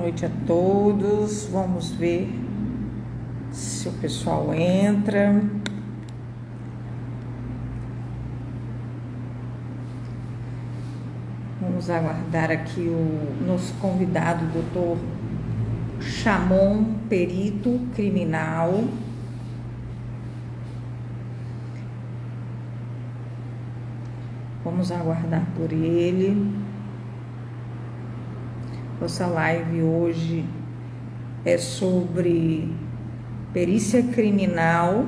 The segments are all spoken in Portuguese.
noite a todos. Vamos ver se o pessoal entra. Vamos aguardar aqui o nosso convidado, doutor Chamon, perito criminal. Vamos aguardar por ele. Nossa live hoje é sobre perícia criminal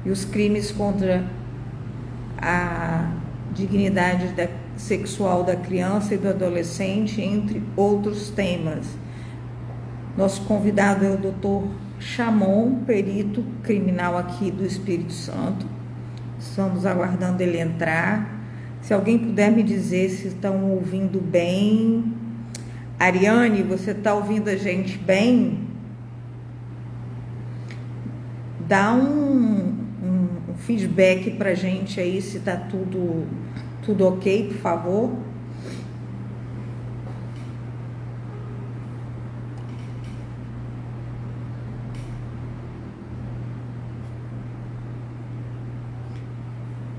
e os crimes contra a dignidade sexual da criança e do adolescente, entre outros temas. Nosso convidado é o Dr. Chamon, perito criminal aqui do Espírito Santo. Estamos aguardando ele entrar. Se alguém puder me dizer se estão ouvindo bem. Ariane, você está ouvindo a gente bem? Dá um feedback para a gente aí se está tudo ok, por favor.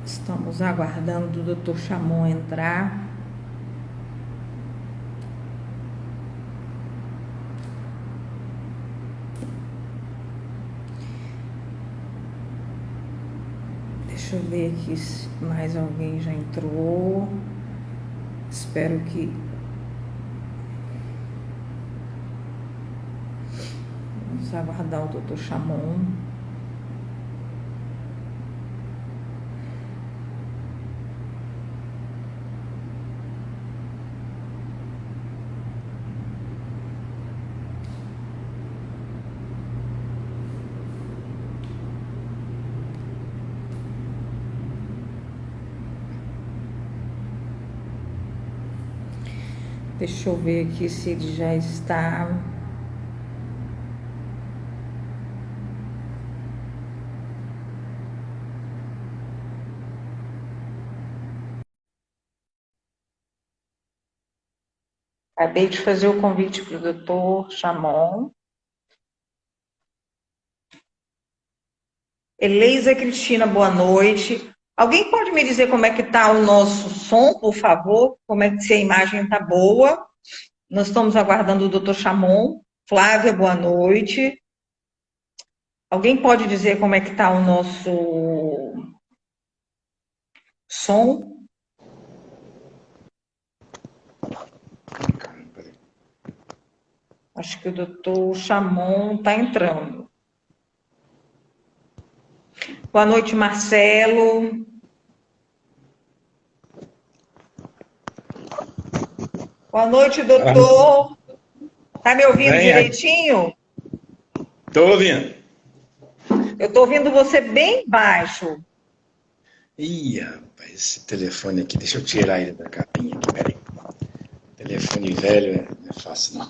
Estamos aguardando o Dr. Chamon entrar. Deixa eu ver aqui se mais alguém já entrou. Espero que... Vamos aguardar o Dr. Chamon. Deixa eu ver aqui se ele já está. Acabei de fazer o convite para o doutor Chamon. Eleisa Cristina, boa noite. Alguém pode me dizer como é que está o nosso som, por favor? Como é que se a imagem está boa? Nós estamos aguardando o doutor Chamon. Flávia, boa noite. Alguém pode dizer como é que está o nosso som? Acho que o doutor Chamon está entrando. Boa noite, Marcelo. Boa noite, doutor. Está me ouvindo direitinho? Estou ouvindo. Eu estou ouvindo você bem baixo. Ih, rapaz, esse telefone aqui, deixa eu tirar ele da capinha aqui, peraí. Telefone velho não é fácil, não.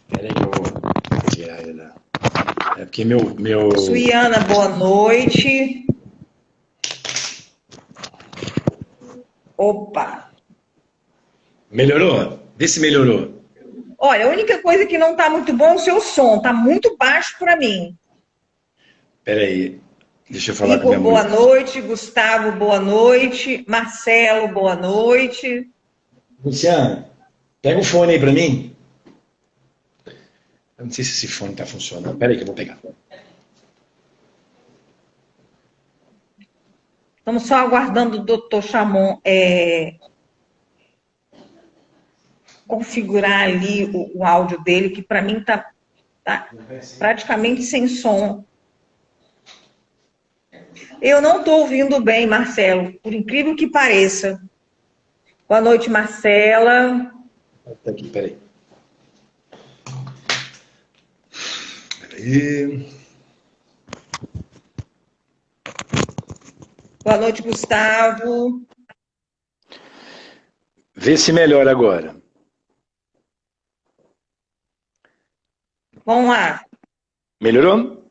Peraí que eu vou tirar ele da... É porque meu... Suiana, boa noite. Opa. Melhorou? Vê se melhorou. Olha, a única coisa que não está muito bom é o seu som. Está muito baixo para mim. Peraí, deixa eu falar com a Igor, minha boa mulher. noite. Gustavo, boa noite. Marcelo, boa noite. Luciano, pega o fone aí pra mim. Eu não sei se esse fone tá funcionando. Peraí que eu vou pegar. Estamos só aguardando o doutor Chamon configurar ali o áudio dele, que para mim está praticamente sem som. Eu não estou ouvindo bem, Marcelo, por incrível que pareça. Boa noite, Marcela. Tá aqui, peraí. Peraí. Boa noite, Gustavo. Vê se melhora agora. Vamos lá. Melhorou?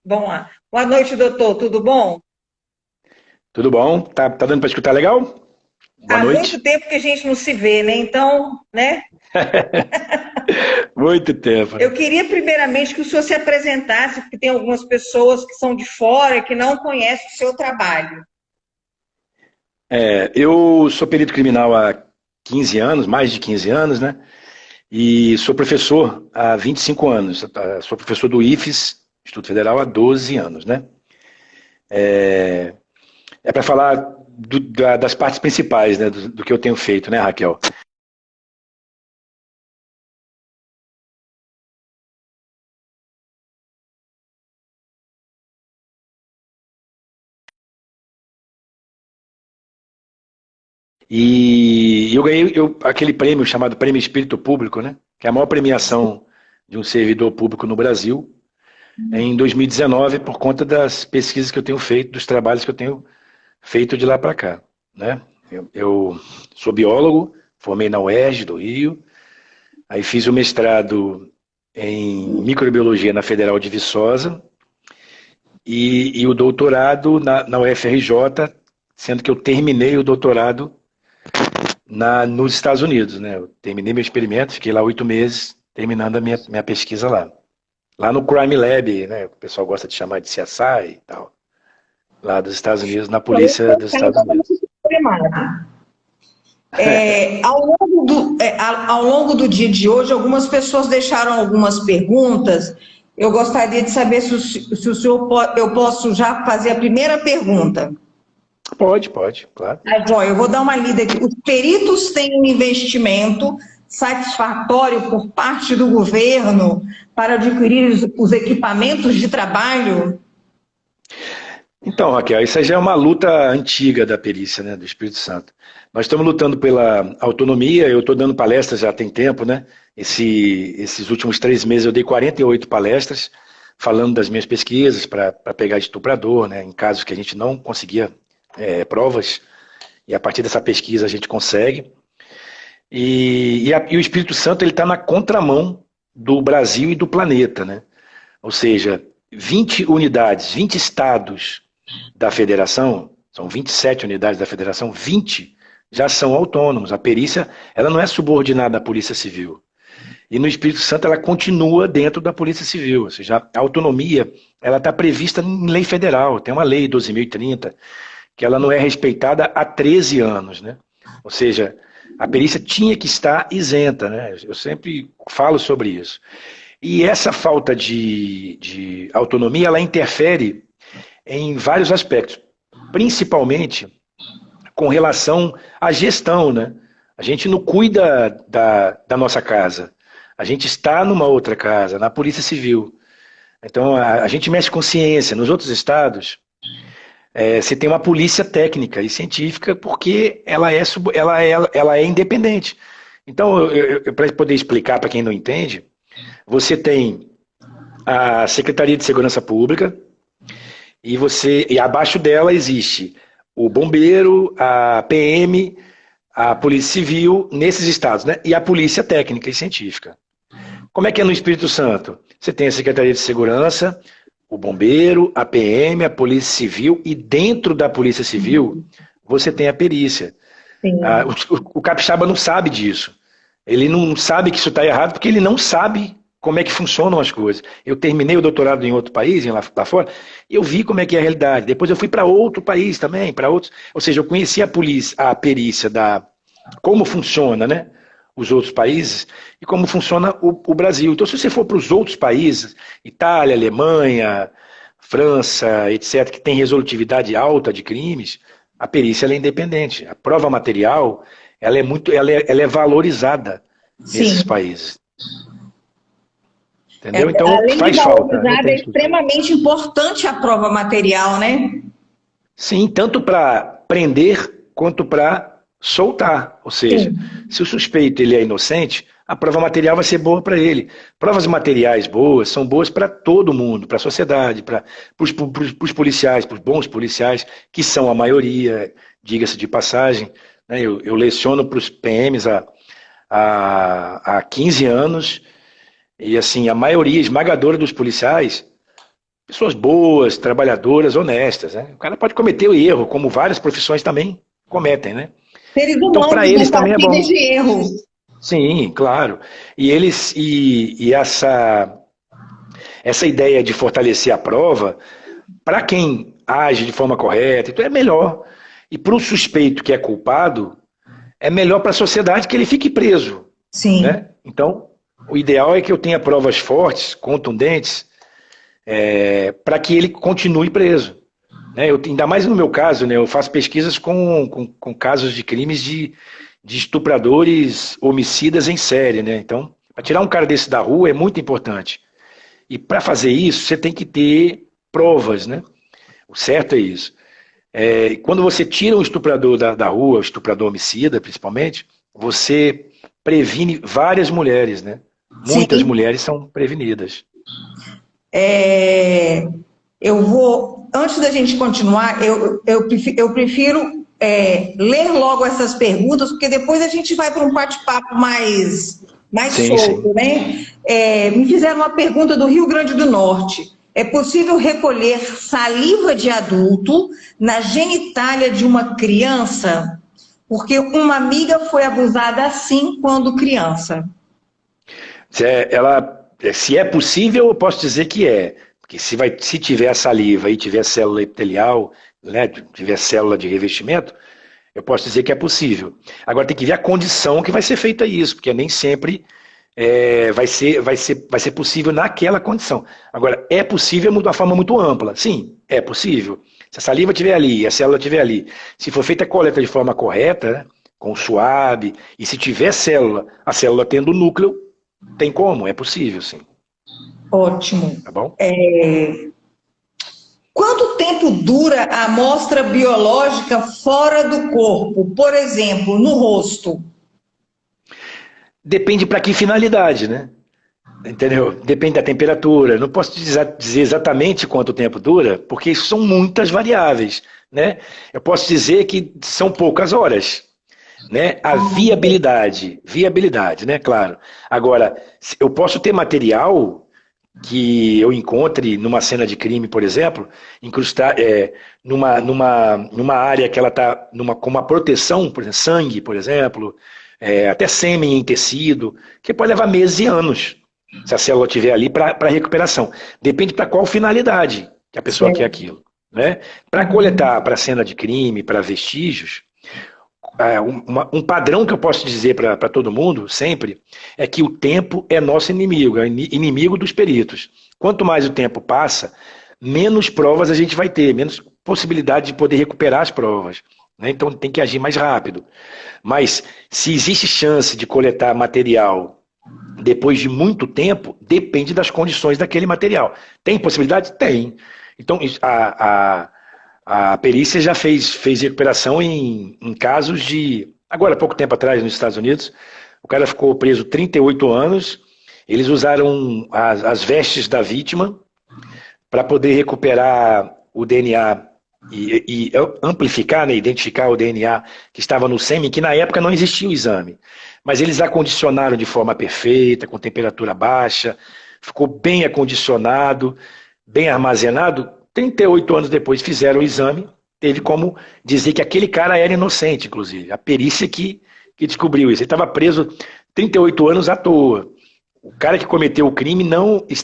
Vamos lá. Boa noite, doutor. Tudo bom? Tudo bom? Tá dando para escutar legal? Boa Há noite. muito tempo que a gente não se vê, né? Então, né? Muito tempo, Eu né? queria primeiramente que o senhor se apresentasse, porque tem algumas pessoas que são de fora que não conhecem o seu trabalho. Eu sou perito criminal há 15 anos, mais de 15 anos, né? E sou professor há 25 anos. Sou professor do IFES, Instituto Federal, há 12 anos, né? É para falar das partes principais, né, do que eu tenho feito, né, Raquel? E eu ganhei aquele prêmio chamado Prêmio Espírito Público, né? Que é a maior premiação de um servidor público no Brasil, em 2019, por conta das pesquisas que eu tenho feito, dos trabalhos que eu tenho feito de lá para cá, né? Eu sou biólogo, formei na UERJ do Rio, aí fiz o mestrado em microbiologia na Federal de Viçosa e o doutorado na UFRJ, sendo que eu terminei o doutorado nos Estados Unidos, né? Eu terminei meu experimento, fiquei lá 8 meses, terminando a minha pesquisa lá. Lá no Crime Lab, né? O pessoal gosta de chamar de CSI e tal. Lá dos Estados Unidos, na Então, polícia dos esse Estados caso é Unidos. muito problemático. Ao longo do dia de hoje, algumas pessoas deixaram algumas perguntas. Eu gostaria de saber se o senhor eu posso já fazer a primeira pergunta. Pode, claro. Eu vou dar uma lida aqui. Os peritos têm um investimento satisfatório por parte do governo para adquirir os equipamentos de trabalho? Então, Raquel, isso aí já é uma luta antiga da perícia, né, do Espírito Santo. Nós estamos lutando pela autonomia, eu estou dando palestras já tem tempo, né? Esses últimos 3 meses eu dei 48 palestras, falando das minhas pesquisas para pegar estuprador, né, em casos que a gente não conseguia provas, e a partir dessa pesquisa a gente consegue. E o Espírito Santo ele está na contramão do Brasil e do planeta, né? Ou seja, 20 unidades, 20 estados da federação, são 27 unidades da federação, 20 já são autônomos. A perícia ela não é subordinada à Polícia Civil. E no Espírito Santo ela continua dentro da Polícia Civil. Ou seja, a autonomia ela está prevista em lei federal. Tem uma lei 12.030 que ela não é respeitada há 13 anos, né? Ou seja, a perícia tinha que estar isenta, né? Eu sempre falo sobre isso. E essa falta de autonomia, ela interfere em vários aspectos, principalmente com relação à gestão, né? A gente não cuida da nossa casa, a gente está numa outra casa, na Polícia Civil. Então, a gente mexe com ciência. Nos outros estados, você tem uma polícia técnica e científica porque ela é independente. Então, para poder explicar para quem não entende, você tem a Secretaria de Segurança Pública e abaixo dela existe o bombeiro, a PM, a Polícia Civil nesses estados, né? E a Polícia Técnica e Científica. Como é que é no Espírito Santo? Você tem a Secretaria de Segurança, o bombeiro, a PM, a Polícia Civil e dentro da Polícia Civil você tem a perícia. O capixaba não sabe disso. Ele não sabe que isso está errado porque ele não sabe como é que funcionam as coisas. Eu terminei o doutorado em outro país, lá fora, e eu vi como é que é a realidade. Depois eu fui para outro país também, para outros. Ou seja, eu conheci a perícia como funciona, né? Os outros países e como funciona o Brasil. Então, se você for para os outros países, Itália, Alemanha, França, etc., que tem resolutividade alta de crimes, a perícia ela é independente. A prova material ela é valorizada nesses Sim. países. Entendeu? Então Além de faz falta. valorizada, é extremamente importante a prova material, né? Sim, tanto para prender quanto para soltar. Ou seja, Sim. se o suspeito ele é inocente, a prova material vai ser boa para ele. Provas materiais boas são boas para todo mundo, para a sociedade, para os policiais, para os bons policiais, que são a maioria, diga-se de passagem. Né? Eu leciono para os PMs há 15 anos, e assim, a maioria esmagadora dos policiais, pessoas boas, trabalhadoras, honestas. Né? O cara pode cometer o erro, como várias profissões também cometem, né? Seres Então, para humanos, eles né? também é Passíveis bom. de erro. Sim, claro. E essa ideia de fortalecer a prova, para quem age de forma correta, então é melhor. E para o suspeito que é culpado, é melhor para a sociedade que ele fique preso, Sim. né? Então, o ideal é que eu tenha provas fortes, contundentes, para que ele continue preso. Né? Ainda mais no meu caso, né? Eu faço pesquisas com casos de crimes de estupradores, homicidas em série, né? Então, para tirar um cara desse da rua é muito importante. E para fazer isso, você tem que ter provas, né? O certo é isso. Quando você tira um estuprador da rua, o estuprador homicida, principalmente, você previne várias mulheres, né? Muitas Sim. mulheres são prevenidas. É, eu vou, antes da gente continuar, eu prefiro ler logo essas perguntas, porque depois a gente vai para um bate-papo mais Sim, sim. solto, né? Me fizeram uma pergunta do Rio Grande do Norte. É possível recolher saliva de adulto na genitália de uma criança? Porque uma amiga foi abusada assim quando criança. Se é possível, eu posso dizer que é. Porque se tiver saliva e tiver célula epitelial, né, tiver célula de revestimento, eu posso dizer que é possível. Agora tem que ver a condição que vai ser feita isso, porque nem sempre vai ser possível naquela condição. Agora, é possível de uma forma muito ampla. Sim, é possível. Se a saliva estiver ali e a célula estiver ali, se for feita a coleta de forma correta, né, com suave, e se tiver célula, a célula tendo núcleo, tem como, é possível, sim. Ótimo. Tá bom? Quanto tempo dura a amostra biológica fora do corpo? Por exemplo, no rosto? Depende para que finalidade, né? Entendeu? Depende da temperatura. Não posso dizer exatamente quanto tempo dura, porque isso são muitas variáveis, né? Eu posso dizer que são poucas horas, né? A viabilidade, né? Claro. Agora, eu posso ter material que eu encontre numa cena de crime, por exemplo, incrustar numa área que ela está com uma proteção, por exemplo, sangue, por exemplo, até sêmen em tecido, que pode levar meses e anos, se a célula estiver ali para recuperação. Depende para qual finalidade que a pessoa quer Certo. aquilo. Né? Para coletar para cena de crime, para vestígios, um padrão que eu posso dizer para todo mundo, sempre, é que o tempo é nosso inimigo, é inimigo dos peritos. Quanto mais o tempo passa, menos provas a gente vai ter, menos possibilidade de poder recuperar as provas. Né? Então tem que agir mais rápido. Mas se existe chance de coletar material depois de muito tempo, depende das condições daquele material. Tem possibilidade? Tem. Então, a perícia já fez recuperação em casos de. Agora, há pouco tempo atrás, nos Estados Unidos, o cara ficou preso 38 anos. Eles usaram as vestes da vítima para poder recuperar o DNA e amplificar, né, identificar o DNA que estava no sêmen, que na época não existia o exame. Mas eles acondicionaram de forma perfeita, com temperatura baixa, ficou bem acondicionado, bem armazenado. 38 anos depois fizeram o exame, teve como dizer que aquele cara era inocente, inclusive. A perícia que descobriu isso. Ele estava preso 38 anos à toa. O cara que cometeu o crime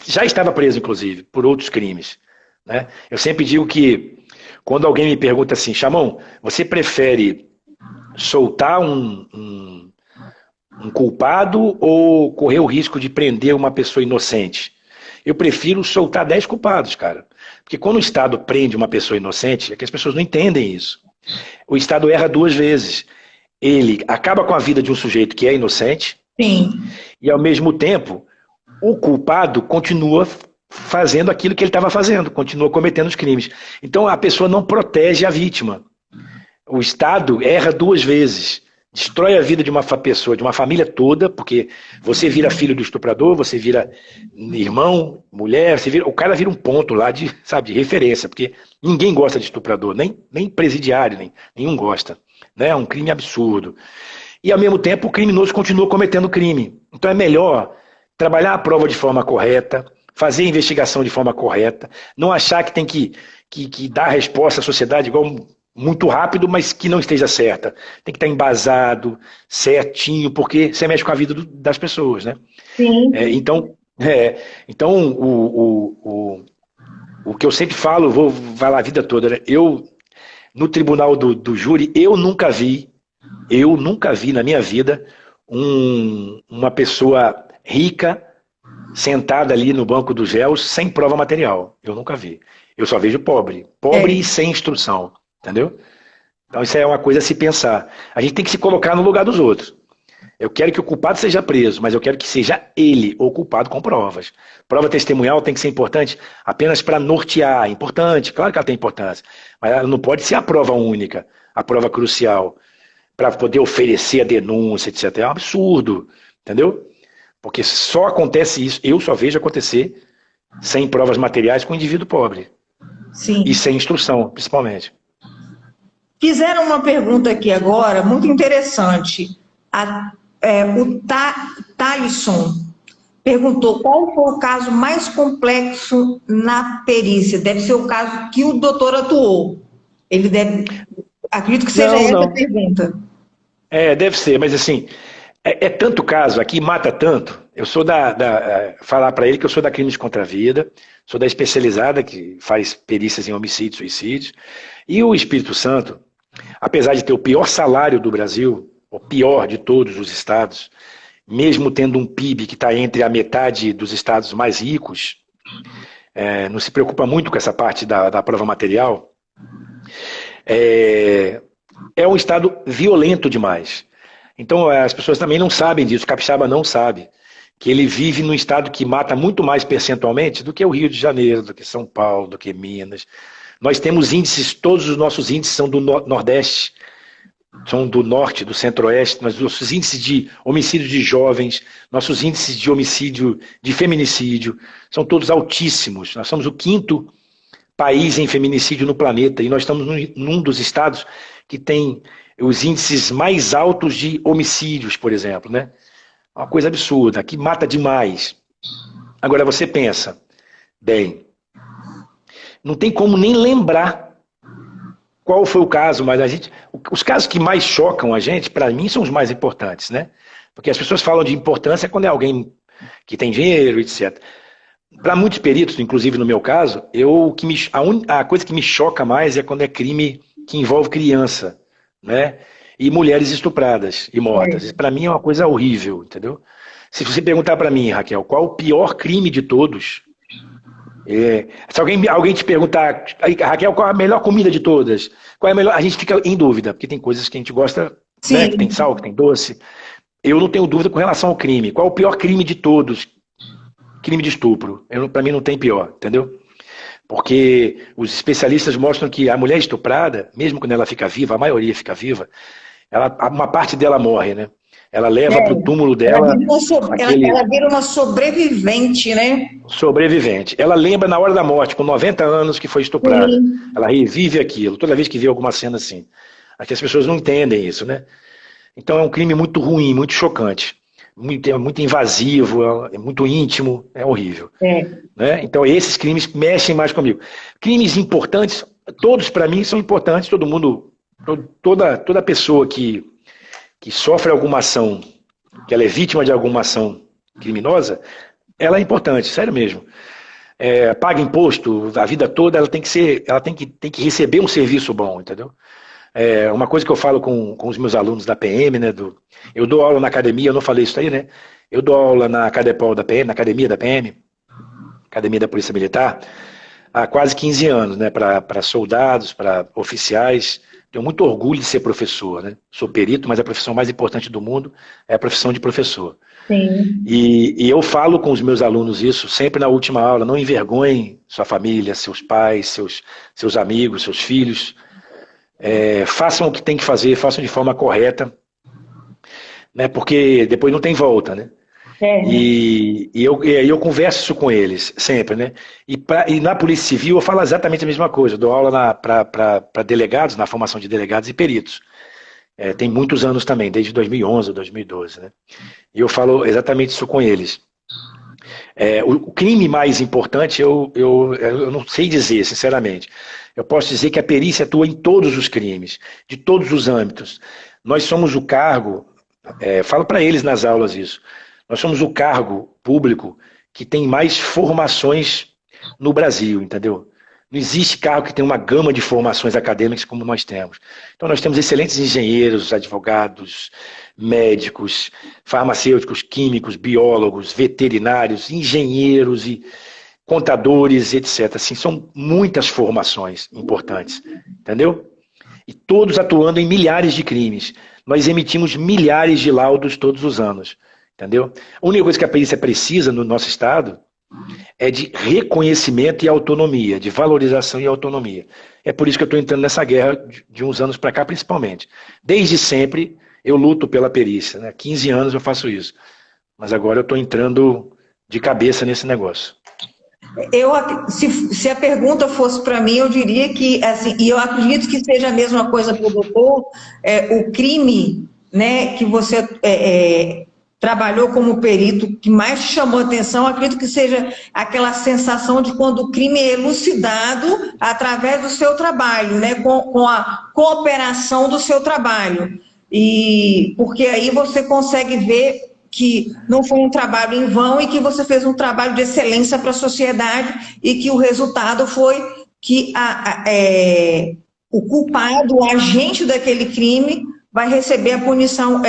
já estava preso, inclusive, por outros crimes. Né? Eu sempre digo que, quando alguém me pergunta assim, Chamão, você prefere soltar um culpado ou correr o risco de prender uma pessoa inocente? Eu prefiro soltar 10 culpados, cara. Porque quando o Estado prende uma pessoa inocente, é que as pessoas não entendem isso. O Estado erra duas vezes. Ele acaba com a vida de um sujeito que é inocente, Sim. e ao mesmo tempo, o culpado continua fazendo aquilo que ele estava fazendo, continua cometendo os crimes. Então a pessoa não protege a vítima. O Estado erra duas vezes. Destrói a vida de uma pessoa, de uma família toda, porque você vira filho do estuprador, você vira irmão, mulher, o cara vira um ponto lá de referência, porque ninguém gosta de estuprador, nem presidiário, nenhum gosta. Né? É um crime absurdo. E ao mesmo tempo o criminoso continua cometendo crime. Então é melhor trabalhar a prova de forma correta, fazer a investigação de forma correta, não achar que tem que dar resposta à sociedade igual muito rápido, mas que não esteja certa. Tem que estar embasado, certinho, porque você mexe com a vida das pessoas, né? Sim. Então o que eu sempre falo, vou falar a vida toda, né? No tribunal do júri, eu nunca vi na minha vida uma pessoa rica sentada ali no banco dos réus sem prova material. Eu nunca vi. Eu só vejo pobre. Pobre e É, sem instrução. Entendeu? Então isso é uma coisa a se pensar. A gente tem que se colocar no lugar dos outros. Eu quero que o culpado seja preso, mas eu quero que seja ele o culpado com provas. Prova testemunhal tem que ser importante apenas para nortear. Importante, claro que ela tem importância. Mas ela não pode ser a prova única, a prova crucial, para poder oferecer a denúncia, etc. É um absurdo. Entendeu? Porque só acontece isso, eu só vejo acontecer sem provas materiais com o indivíduo pobre. E sim. sem instrução, principalmente. Fizeram uma pergunta aqui agora, muito interessante. O Thalisson perguntou qual foi o caso mais complexo na perícia. Deve ser o caso que o doutor atuou. Ele deve. Acredito que seja Não, essa a não. pergunta. Deve ser, mas assim, é tanto caso aqui, mata tanto. Eu sou falar para ele que eu sou da Crimes contra a Vida, sou da especializada que faz perícias em homicídios, suicídios. E o Espírito Santo, apesar de ter o pior salário do Brasil, o pior de todos os estados, mesmo tendo um PIB que está entre a metade dos estados mais ricos, não se preocupa muito com essa parte da prova material, é um estado violento demais. Então as pessoas também não sabem disso, o capixaba não sabe, que ele vive num estado que mata muito mais percentualmente do que o Rio de Janeiro, do que São Paulo, do que Minas. Nós temos índices, todos os nossos índices são do Nordeste, são do Norte, do Centro-Oeste, mas nossos índices de homicídio de jovens, nossos índices de homicídio, de feminicídio, são todos altíssimos. Nós somos o quinto país em feminicídio no planeta e nós estamos num dos estados que tem os índices mais altos de homicídios, por exemplo, né? Uma coisa absurda, que mata demais. Agora você pensa, bem, não tem como nem lembrar qual foi o caso, mas os casos que mais chocam a gente, para mim, são os mais importantes, né? Porque as pessoas falam de importância quando é alguém que tem dinheiro, etc. Para muitos peritos, inclusive no meu caso, a coisa que me choca mais é quando é crime que envolve criança, né? E mulheres estupradas e mortas. Isso para mim é uma coisa horrível, entendeu? Se você perguntar para mim, Raquel, qual o pior crime de todos? Se alguém te perguntar, Raquel, qual a melhor comida de todas? Qual é a melhor? A gente fica em dúvida, porque tem coisas que a gente gosta, né? Que tem Sim. sal, que tem doce. Eu não tenho dúvida com relação ao crime. Qual o pior crime de todos? Crime de estupro. Para mim não tem pior, entendeu? Porque os especialistas mostram que a mulher estuprada, mesmo quando ela fica viva, a maioria fica viva, uma parte dela morre, né? Ela leva para o túmulo Ela dela vira uma, aquele ela vira uma sobrevivente, né? sobrevivente. Ela lembra na hora da morte, com 90 anos, que foi estuprada. Sim. Ela revive aquilo, toda vez que vê alguma cena assim. Aqui as pessoas não entendem isso, né? Então é um crime muito ruim, muito chocante. Muito invasivo, é muito íntimo, é horrível. Né? Então esses crimes mexem mais comigo. Crimes importantes, todos para mim são importantes, todo mundo, toda pessoa que sofre alguma ação, que ela é vítima de alguma ação criminosa, ela é importante, sério mesmo. Paga imposto a vida toda, ela tem que receber um serviço bom, entendeu? Uma coisa que eu falo com os meus alunos da PM, né? Eu dou aula na academia, eu não falei isso aí, né? Eu dou aula na Cadepol da PM, na academia da PM, Academia da Polícia Militar, há quase 15 anos, né? Para soldados, para oficiais. Tenho muito orgulho de ser professor, né? Sou perito, mas a profissão mais importante do mundo é a profissão de professor. Sim. E eu falo com os meus alunos isso sempre na última aula, não envergonhem sua família, seus pais, seus amigos, seus filhos. Façam o que tem que fazer, façam de forma correta, né? Porque depois não tem volta, né? E eu converso isso com eles, sempre, né? E na Polícia Civil eu falo exatamente a mesma coisa. Eu dou aula para delegados, na formação de delegados e peritos. Tem muitos anos também, desde 2011 ou 2012, né? E eu falo exatamente isso com eles. O crime mais importante eu não sei dizer, sinceramente. Eu posso dizer que a perícia atua em todos os crimes, de todos os âmbitos. Nós somos o cargo, falo para eles nas aulas isso, nós somos o cargo público que tem mais formações no Brasil, entendeu? Não existe cargo que tenha uma gama de formações acadêmicas como nós temos. Então nós temos excelentes engenheiros, advogados, médicos, farmacêuticos, químicos, biólogos, veterinários, engenheiros e contadores, etc. Assim, são muitas formações importantes, entendeu? E todos atuando em milhares de crimes. Nós emitimos milhares de laudos todos os anos, entendeu? A única coisa que a perícia precisa no nosso estado é de reconhecimento e autonomia, de valorização e autonomia. É por isso que eu estou entrando nessa guerra de uns anos para cá, principalmente. Desde sempre eu luto pela perícia, né? 15 anos eu faço isso. Mas agora eu estou entrando de cabeça nesse negócio. Se a pergunta fosse para mim, eu diria que, assim, e eu acredito que seja a mesma coisa para o doutor, o crime, né, que você trabalhou como perito, que mais te chamou a atenção, acredito que seja aquela sensação de quando o crime é elucidado através do seu trabalho, né, com a cooperação do seu trabalho. E porque aí você consegue ver que não foi um trabalho em vão e que você fez um trabalho de excelência para a sociedade e que o resultado foi que o culpado, o agente daquele crime, vai receber a punição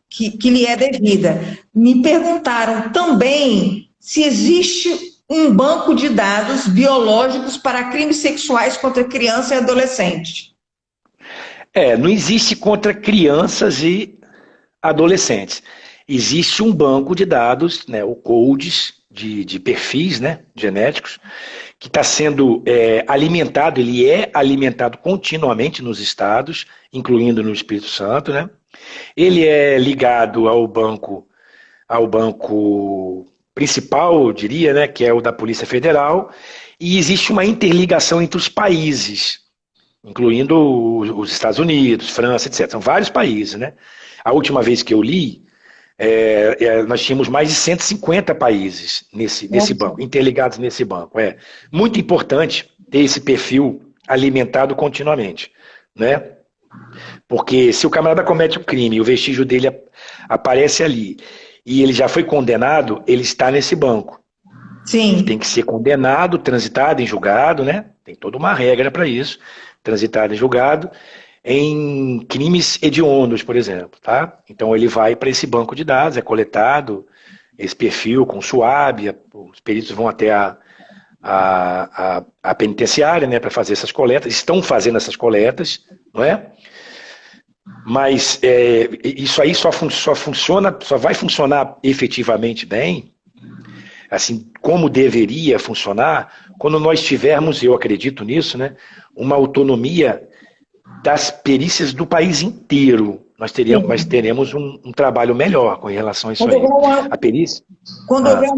que lhe é devida. Me perguntaram também se existe um banco de dados biológicos para crimes sexuais contra criança e adolescente. Não existe contra crianças e adolescentes. Existe um banco de dados, né, o CODES, de perfis, né, genéticos, que está sendo alimentado, ele é alimentado continuamente nos estados, incluindo no Espírito Santo, né? Ele é ligado ao banco principal, eu diria, né, que é o da Polícia Federal, e existe uma interligação entre os países, incluindo os Estados Unidos, França, etc. São vários países, né? A última vez que eu li, nós tínhamos mais de 150 países nesse banco, interligados nesse banco. É muito importante ter esse perfil alimentado continuamente, né? Porque se o camarada comete um crime e o vestígio dele aparece ali e ele já foi condenado, ele está nesse banco. Sim. Ele tem que ser condenado, transitado em julgado, né? Tem toda uma regra para isso, transitado em julgado, em crimes hediondos, por exemplo, tá? Então ele vai para esse banco de dados, é coletado esse perfil com SUAB, os peritos vão até a penitenciária, né, para fazer essas coletas, estão fazendo essas coletas, não é? Mas isso aí só vai funcionar efetivamente bem, assim, como deveria funcionar, quando nós tivermos, eu acredito nisso, né, uma autonomia das perícias do país inteiro. Nós teremos um trabalho melhor com relação a isso aí. A perícia... Quando houver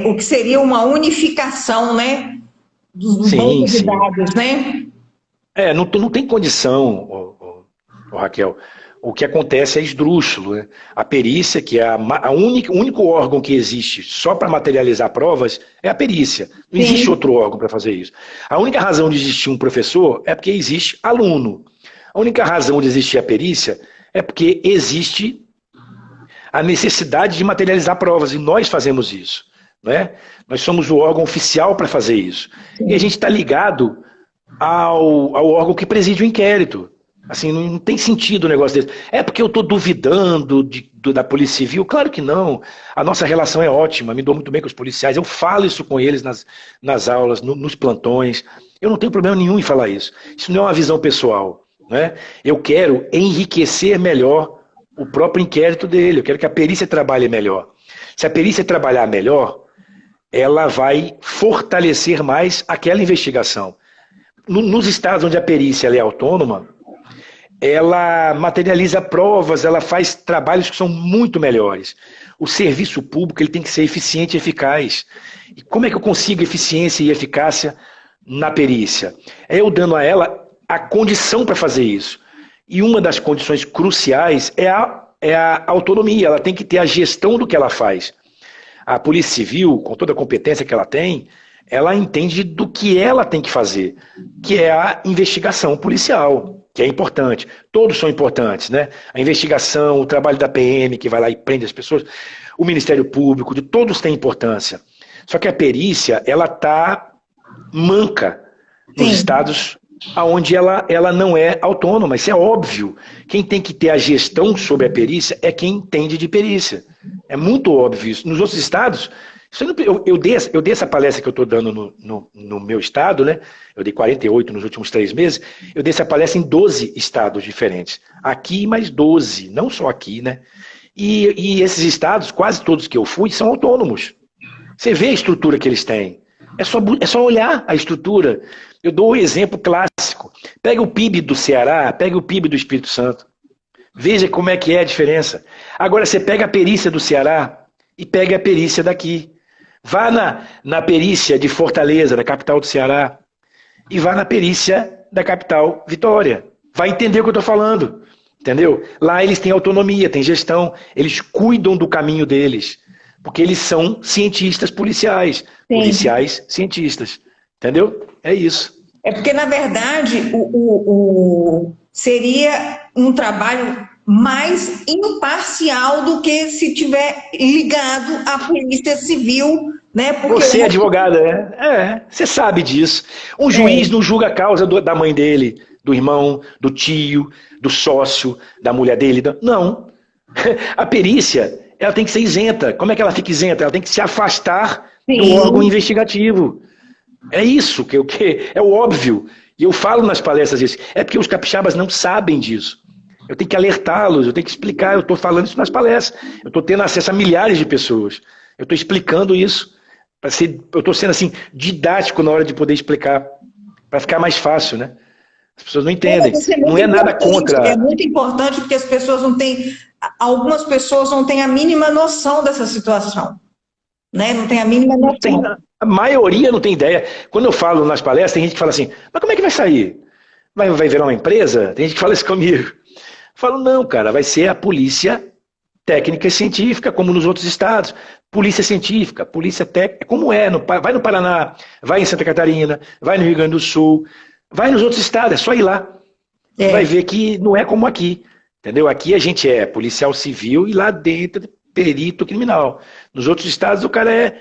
o que seria uma unificação, né, dos bancos de dados, né? Não tem condição, Raquel. O que acontece é esdrúxulo, né? A perícia, que é o único órgão que existe só para materializar provas, é a perícia. Não existe outro órgão para fazer isso. A única razão de existir um professor é porque existe aluno. A única razão de existir a perícia é porque existe a necessidade de materializar provas, e nós fazemos isso, né? Nós somos o órgão oficial para fazer isso. E a gente está ligado ao órgão que preside o inquérito. Assim, não tem sentido o negócio desse. É porque eu estou duvidando da Polícia Civil? Claro que não. A nossa relação é ótima, me dou muito bem com os policiais. Eu falo isso com eles nas aulas, nos plantões. Eu não tenho problema nenhum em falar isso. Isso não é uma visão pessoal, né? Eu quero enriquecer melhor o próprio inquérito dele. Eu quero que a perícia trabalhe melhor. Se a perícia trabalhar melhor, ela vai fortalecer mais aquela investigação. Nos estados onde a perícia ela é autônoma, ela materializa provas, ela faz trabalhos que são muito melhores. O serviço público ele tem que ser eficiente e eficaz. E como é que eu consigo eficiência e eficácia na perícia? É eu dando a ela a condição para fazer isso. E uma das condições cruciais é a autonomia, ela tem que ter a gestão do que ela faz. A Polícia Civil, com toda a competência que ela tem, ela entende do que ela tem que fazer, que é a investigação policial, que é importante. Todos são importantes, né? A investigação, o trabalho da PM, que vai lá e prende as pessoas, o Ministério Público, de todos têm importância. Só que a perícia, ela está manca nos estados onde ela não é autônoma. Isso é óbvio. Quem tem que ter a gestão sobre a perícia é quem entende de perícia. É muito óbvio isso. Nos outros estados, eu dei essa palestra que eu estou dando no meu estado, né? Eu dei 48 nos últimos 3 meses. Eu dei essa palestra em 12 estados diferentes. Aqui, mais 12, não só aqui, né? E esses estados, quase todos que eu fui, são autônomos. Você vê a estrutura que eles têm. É só olhar a estrutura. Eu dou um exemplo clássico. Pega o PIB do Ceará, pega o PIB do Espírito Santo. Veja como é que é a diferença. Agora você pega a perícia do Ceará e pega a perícia daqui. Vá na perícia de Fortaleza, da capital do Ceará, e vá na perícia da capital Vitória. Vai entender o que eu estou falando. Entendeu? Lá eles têm autonomia, têm gestão, eles cuidam do caminho deles. Porque eles são cientistas policiais. Sim. Policiais cientistas. Entendeu? É isso. É porque, na verdade, seria um trabalho mais imparcial do que se tiver ligado à Polícia Civil, né? Porque você é advogada, né? Você sabe disso. Um juiz não julga a causa da mãe dele, do irmão, do tio, do sócio, da mulher dele. Não. A perícia, ela tem que ser isenta. Como é que ela fica isenta? Ela tem que se afastar do órgão investigativo. É isso que é o óbvio. E eu falo nas palestras isso. É porque os capixabas não sabem disso. Eu tenho que alertá-los, eu tenho que explicar. Eu estou falando isso nas palestras. Eu estou tendo acesso a milhares de pessoas. Eu estou explicando isso. Eu estou sendo assim, didático na hora de poder explicar. Para ficar mais fácil, né? As pessoas não entendem. Não é nada contra. É muito importante porque as pessoas não têm. Algumas pessoas não têm a mínima noção dessa situação. Né? Não tem a mínima noção. A maioria não tem ideia. Quando eu falo nas palestras, tem gente que fala assim, mas como é que vai sair? Vai virar uma empresa? Tem gente que fala isso comigo. Eu falo, não, cara, vai ser a polícia técnica e científica, como nos outros estados. Polícia científica, polícia técnica, como vai no Paraná, vai em Santa Catarina, vai no Rio Grande do Sul, vai nos outros estados, é só ir lá. Vai ver que não é como aqui. Entendeu? Aqui a gente é policial civil e lá dentro perito criminal. Nos outros estados o cara é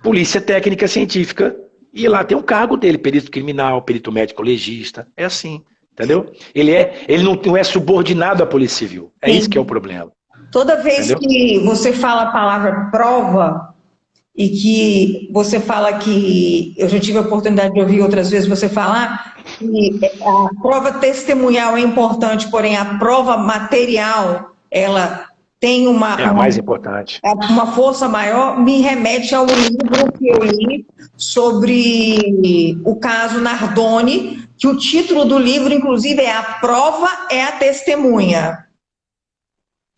polícia técnica científica e lá tem um cargo dele, perito criminal, perito médico legista, é assim, entendeu? Ele não é subordinado à polícia civil, é isso que é o problema. Toda vez que você fala a palavra prova e que você fala que, eu já tive a oportunidade de ouvir outras vezes você falar que a prova testemunhal é importante, porém a prova material, ela tem a mais importante. Uma força maior, me remete ao livro que eu li sobre o caso Nardoni, que o título do livro, inclusive, é A Prova é a Testemunha.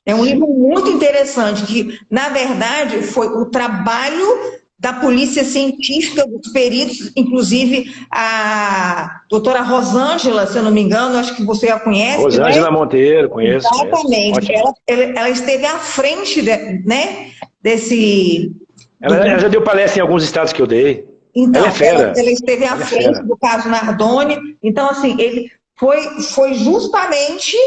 É um livro muito interessante, que, na verdade, foi o trabalho da polícia científica, dos peritos, inclusive a doutora Rosângela, se eu não me engano, acho que você a conhece. Rosângela, né? Monteiro, conheço. Exatamente. Ela esteve à frente né, desse... Ela já deu palestra em alguns estados que eu dei. Então, ela é fera. Ela esteve à frente do caso Nardoni. Então, assim, ele foi justamente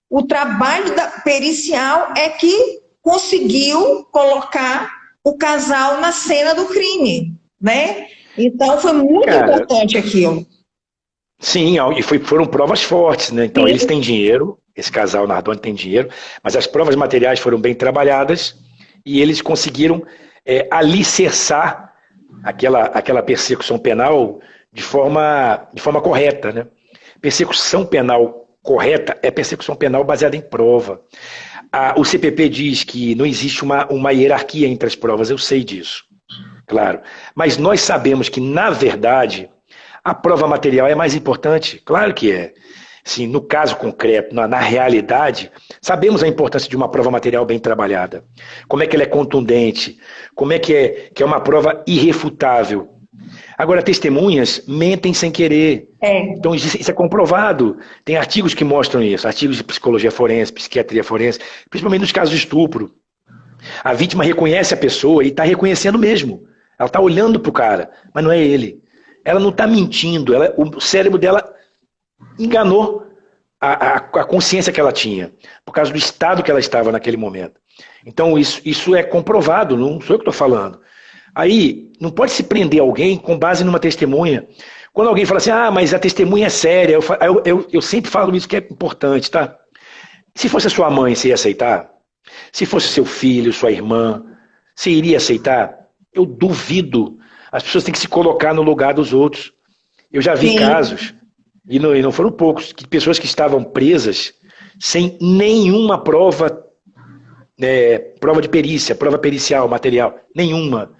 o trabalho pericial é que conseguiu colocar o casal na cena do crime, né? Então foi muito importante aquilo. Sim, e foram provas fortes, né? Então eles têm dinheiro, esse casal Nardoni tem dinheiro, mas as provas materiais foram bem trabalhadas e eles conseguiram alicerçar aquela persecução penal de forma correta, né? Persecução penal correta é persecução penal baseada em prova. O CPP diz que não existe uma hierarquia entre as provas, eu sei disso, claro. Mas nós sabemos que, na verdade, a prova material é mais importante, claro que é. Sim, no caso concreto, na realidade, sabemos a importância de uma prova material bem trabalhada. Como é que ela é contundente, como é que é uma prova irrefutável. Agora, testemunhas mentem sem querer. Então, isso é comprovado. Tem artigos que mostram isso, artigos de psicologia forense, psiquiatria forense, principalmente nos casos de estupro. A vítima reconhece a pessoa e está reconhecendo mesmo. Ela está olhando para o cara, mas não é ele. Ela não está mentindo, o cérebro dela enganou a consciência que ela tinha, por causa do estado que ela estava naquele momento. Então isso é comprovado, não sou eu que estou falando. Aí, não pode se prender alguém com base numa testemunha. Quando alguém fala assim, mas a testemunha é séria, eu sempre falo isso que é importante, tá? Se fosse a sua mãe, você ia aceitar? Se fosse seu filho, sua irmã, você iria aceitar? Eu duvido. As pessoas têm que se colocar no lugar dos outros. Eu já vi casos, e não foram poucos, de pessoas que estavam presas sem nenhuma prova, prova de perícia, prova pericial, material, nenhuma.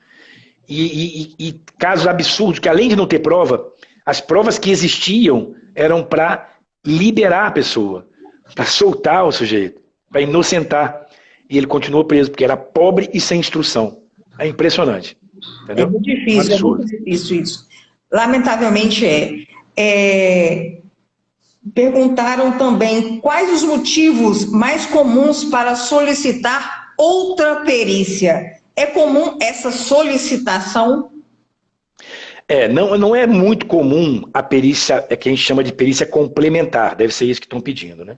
E casos absurdos, que além de não ter prova, as provas que existiam eram para liberar a pessoa, para soltar o sujeito, para inocentar. E ele continuou preso, porque era pobre e sem instrução. É impressionante. Entendeu? É muito difícil, é muito difícil isso. Lamentavelmente perguntaram também quais os motivos mais comuns para solicitar outra perícia. É comum essa solicitação? Não é muito comum a perícia, que a gente chama de perícia complementar, deve ser isso que estão pedindo, né?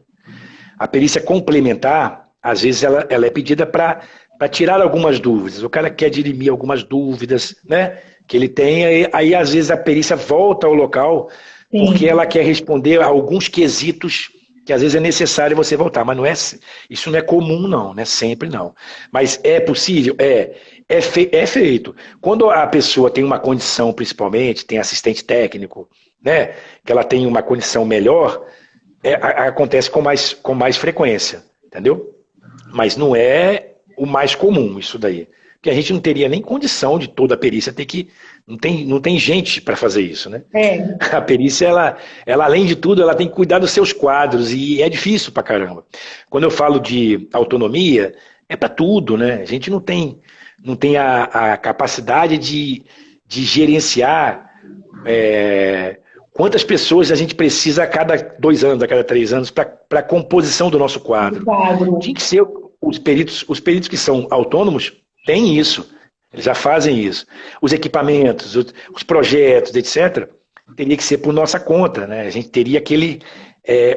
A perícia complementar, às vezes, ela é pedida para tirar algumas dúvidas. O cara quer dirimir algumas dúvidas, né, que ele tem, aí às vezes a perícia volta ao local, sim, porque ela quer responder a alguns quesitos que às vezes é necessário você voltar, mas isso não é comum não, né? Sempre não. Mas é possível? É feito. Quando a pessoa tem uma condição, principalmente, tem assistente técnico, né, que ela tem uma condição melhor, acontece com mais frequência, entendeu? Mas não é o mais comum isso daí. Porque a gente não teria nem condição de toda a perícia ter que... Não tem gente para fazer isso, né? A perícia, ela, além de tudo, ela tem que cuidar dos seus quadros, e é difícil pra caramba. Quando eu falo de autonomia, é para tudo, né? A gente não tem a capacidade de gerenciar quantas pessoas a gente precisa a cada 2 anos, a cada 3 anos, para a composição do nosso quadro. Tinha que ser os peritos que são autônomos têm isso. Eles já fazem isso. Os equipamentos, os projetos, etc., teria que ser por nossa conta, né? A gente teria aquele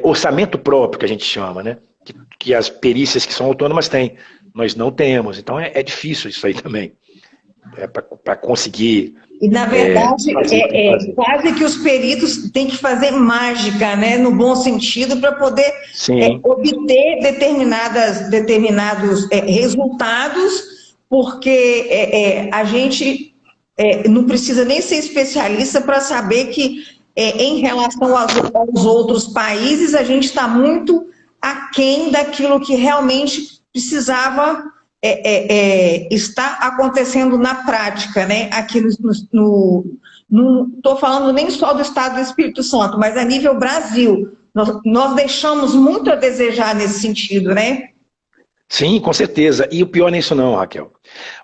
orçamento próprio que a gente chama, né? Que as perícias que são autônomas têm. Nós não temos. Então é difícil isso aí também. Para conseguir... E, na verdade, quase que os peritos têm que fazer mágica, né? No bom sentido, para poder obter determinados resultados, porque a gente não precisa nem ser especialista para saber que, em relação aos outros países, a gente está muito aquém daquilo que realmente precisava estar acontecendo na prática, né? Aqui não estou falando nem só do Estado do Espírito Santo, mas a nível Brasil. Nós deixamos muito a desejar nesse sentido, né? Sim, com certeza. E o pior não é isso não, Raquel.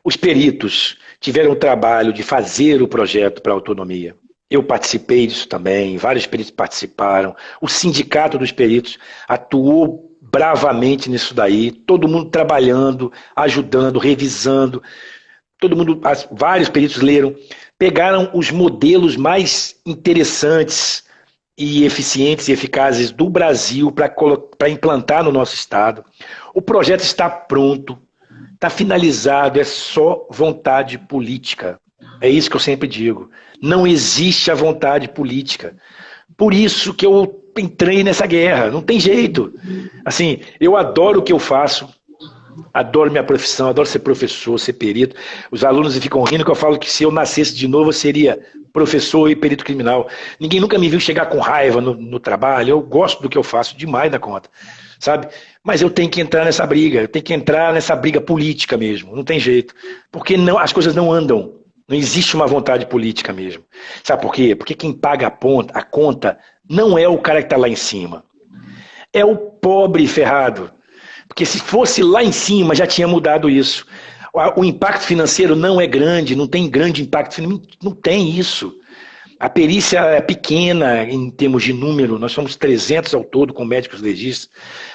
Os peritos tiveram o trabalho de fazer o projeto para a autonomia. Eu participei disso também, vários peritos participaram. O sindicato dos peritos atuou bravamente nisso daí, todo mundo trabalhando, ajudando, revisando. Vários peritos leram, pegaram os modelos mais interessantes e eficientes e eficazes do Brasil para implantar no nosso estado. O projeto está pronto, está finalizado, é só vontade política. É isso que eu sempre digo. Não existe a vontade política. Por isso que eu entrei nessa guerra, não tem jeito. Assim, eu adoro o que eu faço, adoro minha profissão, adoro ser professor, ser perito. Os alunos ficam rindo que eu falo que se eu nascesse de novo eu seria professor e perito criminal. Ninguém nunca me viu chegar com raiva no trabalho, eu gosto do que eu faço demais da conta, sabe? Mas eu tenho que entrar nessa briga, eu tenho que entrar nessa briga política mesmo, não tem jeito. Porque as coisas não andam, não existe uma vontade política mesmo. Sabe por quê? Porque quem paga a conta não é o cara que está lá em cima, é o pobre ferrado. Porque se fosse lá em cima já tinha mudado isso. O impacto financeiro não é grande, não tem grande impacto financeiro, não tem isso. A perícia é pequena em termos de número, nós somos 300 ao todo com médicos legistas,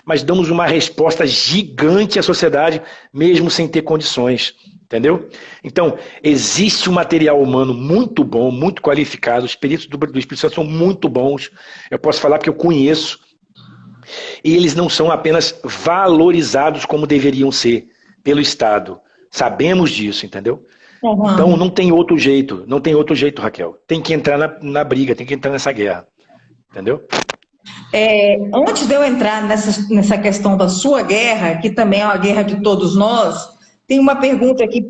mas damos uma resposta gigante à sociedade, mesmo sem ter condições, entendeu? Então, existe um material humano muito bom, muito qualificado, os peritos do Espírito Santo são muito bons, eu posso falar porque eu conheço, e eles não são apenas valorizados como deveriam ser pelo Estado. Sabemos disso, entendeu? Uhum. Então não tem outro jeito, Raquel. Tem que entrar na briga, tem que entrar nessa guerra. Entendeu? Antes de eu entrar nessa questão da sua guerra, que também é uma guerra de todos nós, tem uma pergunta aqui.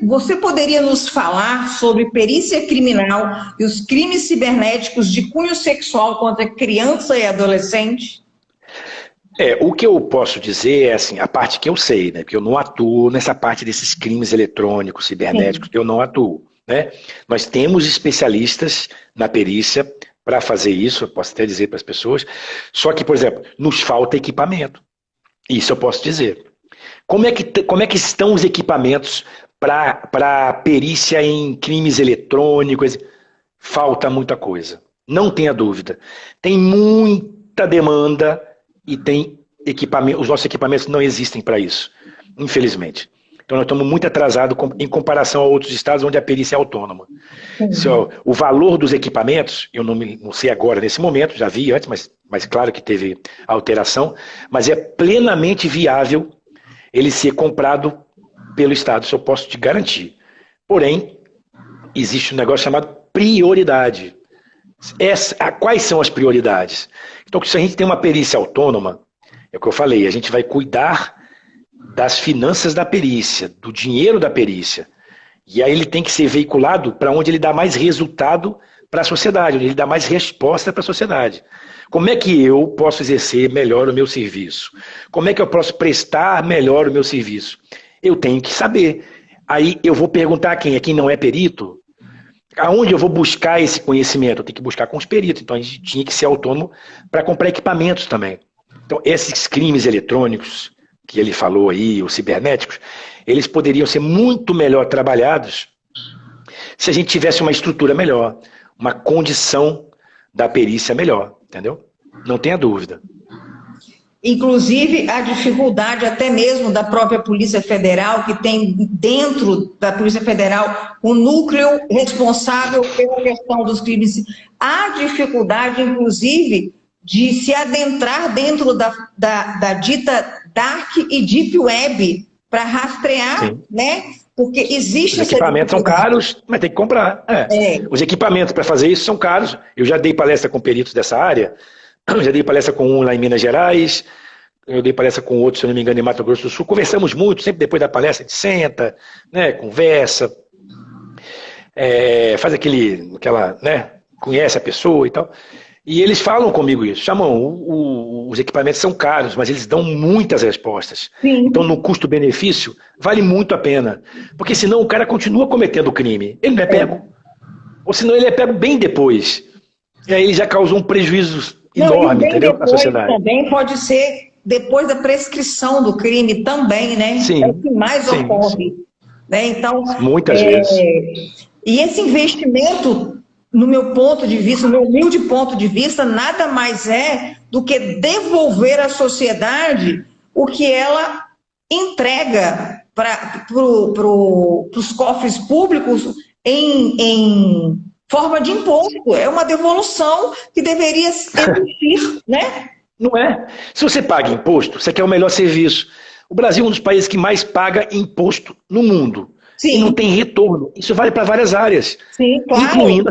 Você poderia nos falar sobre perícia criminal e os crimes cibernéticos de cunho sexual contra criança e adolescente? O que eu posso dizer é assim, a parte que eu sei, né? Porque eu não atuo nessa parte desses crimes eletrônicos, cibernéticos, eu não atuo, né? Nós temos especialistas na perícia para fazer isso, eu posso até dizer para as pessoas, só que, por exemplo, nos falta equipamento. Isso eu posso dizer. Como é que estão os equipamentos para perícia em crimes eletrônicos? Falta muita coisa. Não tenha dúvida. Tem muita demanda e tem equipamento, os nossos equipamentos não existem para isso, infelizmente. Então nós estamos muito atrasados em comparação a outros estados onde a perícia é autônoma. O valor dos equipamentos, eu não sei agora nesse momento, já vi antes, mas claro que teve alteração, mas é plenamente viável ele ser comprado pelo Estado, isso eu posso te garantir. Porém, existe um negócio chamado prioridade. Quais são as prioridades? Então, se a gente tem uma perícia autônoma, é o que eu falei, a gente vai cuidar das finanças da perícia, do dinheiro da perícia. E aí ele tem que ser veiculado para onde ele dá mais resultado para a sociedade, onde ele dá mais resposta para a sociedade. Como é que eu posso exercer melhor o meu serviço? Como é que eu posso prestar melhor o meu serviço? Eu tenho que saber. Aí eu vou perguntar a quem? A quem não é perito? Aonde eu vou buscar esse conhecimento? Eu tenho que buscar com os peritos. Então a gente tinha que ser autônomo para comprar equipamentos também. Então esses crimes eletrônicos que ele falou aí, os cibernéticos, eles poderiam ser muito melhor trabalhados se a gente tivesse uma estrutura melhor, uma condição da perícia melhor, entendeu? Não tenha dúvida. Inclusive, a dificuldade até mesmo da própria Polícia Federal, que tem dentro da Polícia Federal um núcleo responsável pela questão dos crimes. Há dificuldade, inclusive, de se adentrar dentro da dita Dark e Deep Web para rastrear, Sim. né? Porque existe Os equipamentos são caros, mas tem que comprar. Os equipamentos para fazer isso são caros. Eu já dei palestra com peritos dessa área, já dei palestra com um lá em Minas Gerais, eu dei palestra com outro, se eu não me engano, em Mato Grosso do Sul. Conversamos muito, sempre depois da palestra a gente senta, né, conversa, faz aquela, né, conhece a pessoa e tal. E eles falam comigo isso, os equipamentos são caros, mas eles dão muitas respostas. Sim. Então, no custo-benefício, vale muito a pena. Porque senão o cara continua cometendo crime. Ele não é pego. Ou senão ele é pego bem depois. E aí ele já causou um prejuízo enorme, entendeu? Na sociedade. Também pode ser depois da prescrição do crime também, né? Sim. É o que mais ocorre. Né? Então, muitas vezes. E esse investimento, no meu ponto de vista, no meu humilde ponto de vista, nada mais é do que devolver à sociedade o que ela entrega para os cofres públicos em forma de imposto. É uma devolução que deveria existir, né? Não é? Se você paga imposto, você quer o melhor serviço. O Brasil é um dos países que mais paga imposto no mundo. Sim. E não tem retorno. Isso vale para várias áreas. Sim, claro. Incluindo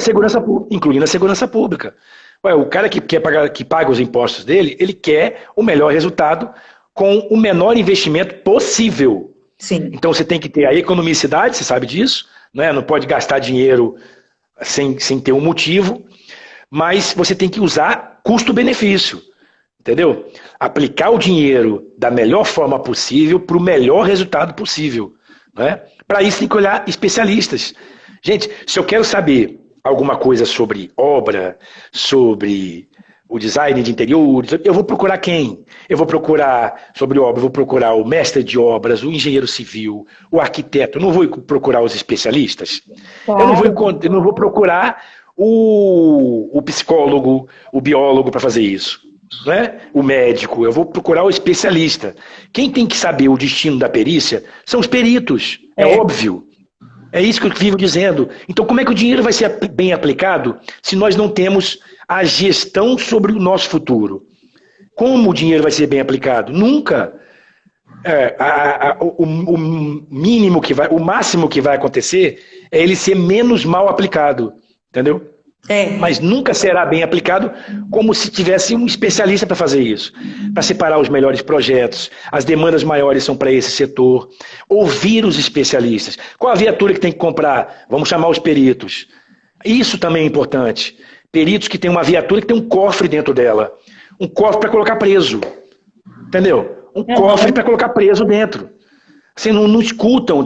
a segurança pública. Ué, o cara que paga os impostos dele, ele quer o melhor resultado com o menor investimento possível. Sim. Então você tem que ter a economicidade, você sabe disso, né? Não pode gastar dinheiro sem ter um motivo, mas você tem que usar custo-benefício. Entendeu? Aplicar o dinheiro da melhor forma possível para o melhor resultado possível. Né? Para isso tem que olhar especialistas. Gente, se eu quero saber alguma coisa sobre obra, sobre o design de interiores, eu vou procurar quem? Eu vou procurar sobre obra, eu vou procurar o mestre de obras, o engenheiro civil, o arquiteto. Eu não vou procurar os especialistas. Claro. Eu não vou procurar o psicólogo, o biólogo para fazer isso, né? O médico, eu vou procurar o especialista. Quem tem que saber o destino da perícia são os peritos, é óbvio. É isso que eu vivo dizendo. Então, como é que o dinheiro vai ser bem aplicado se nós não temos a gestão sobre o nosso futuro? Como o dinheiro vai ser bem aplicado? Nunca. O mínimo que vai, o máximo que vai acontecer é ele ser menos mal aplicado, entendeu? Mas nunca será bem aplicado como se tivesse um especialista para fazer isso, para separar os melhores projetos, as demandas maiores são para esse setor, ouvir os especialistas. Qual a viatura que tem que comprar? Vamos chamar os peritos. Isso também é importante. Peritos que tem uma viatura que tem um cofre dentro dela, um cofre para colocar preso, entendeu? Um cofre para colocar preso dentro. Vocês não escutam, o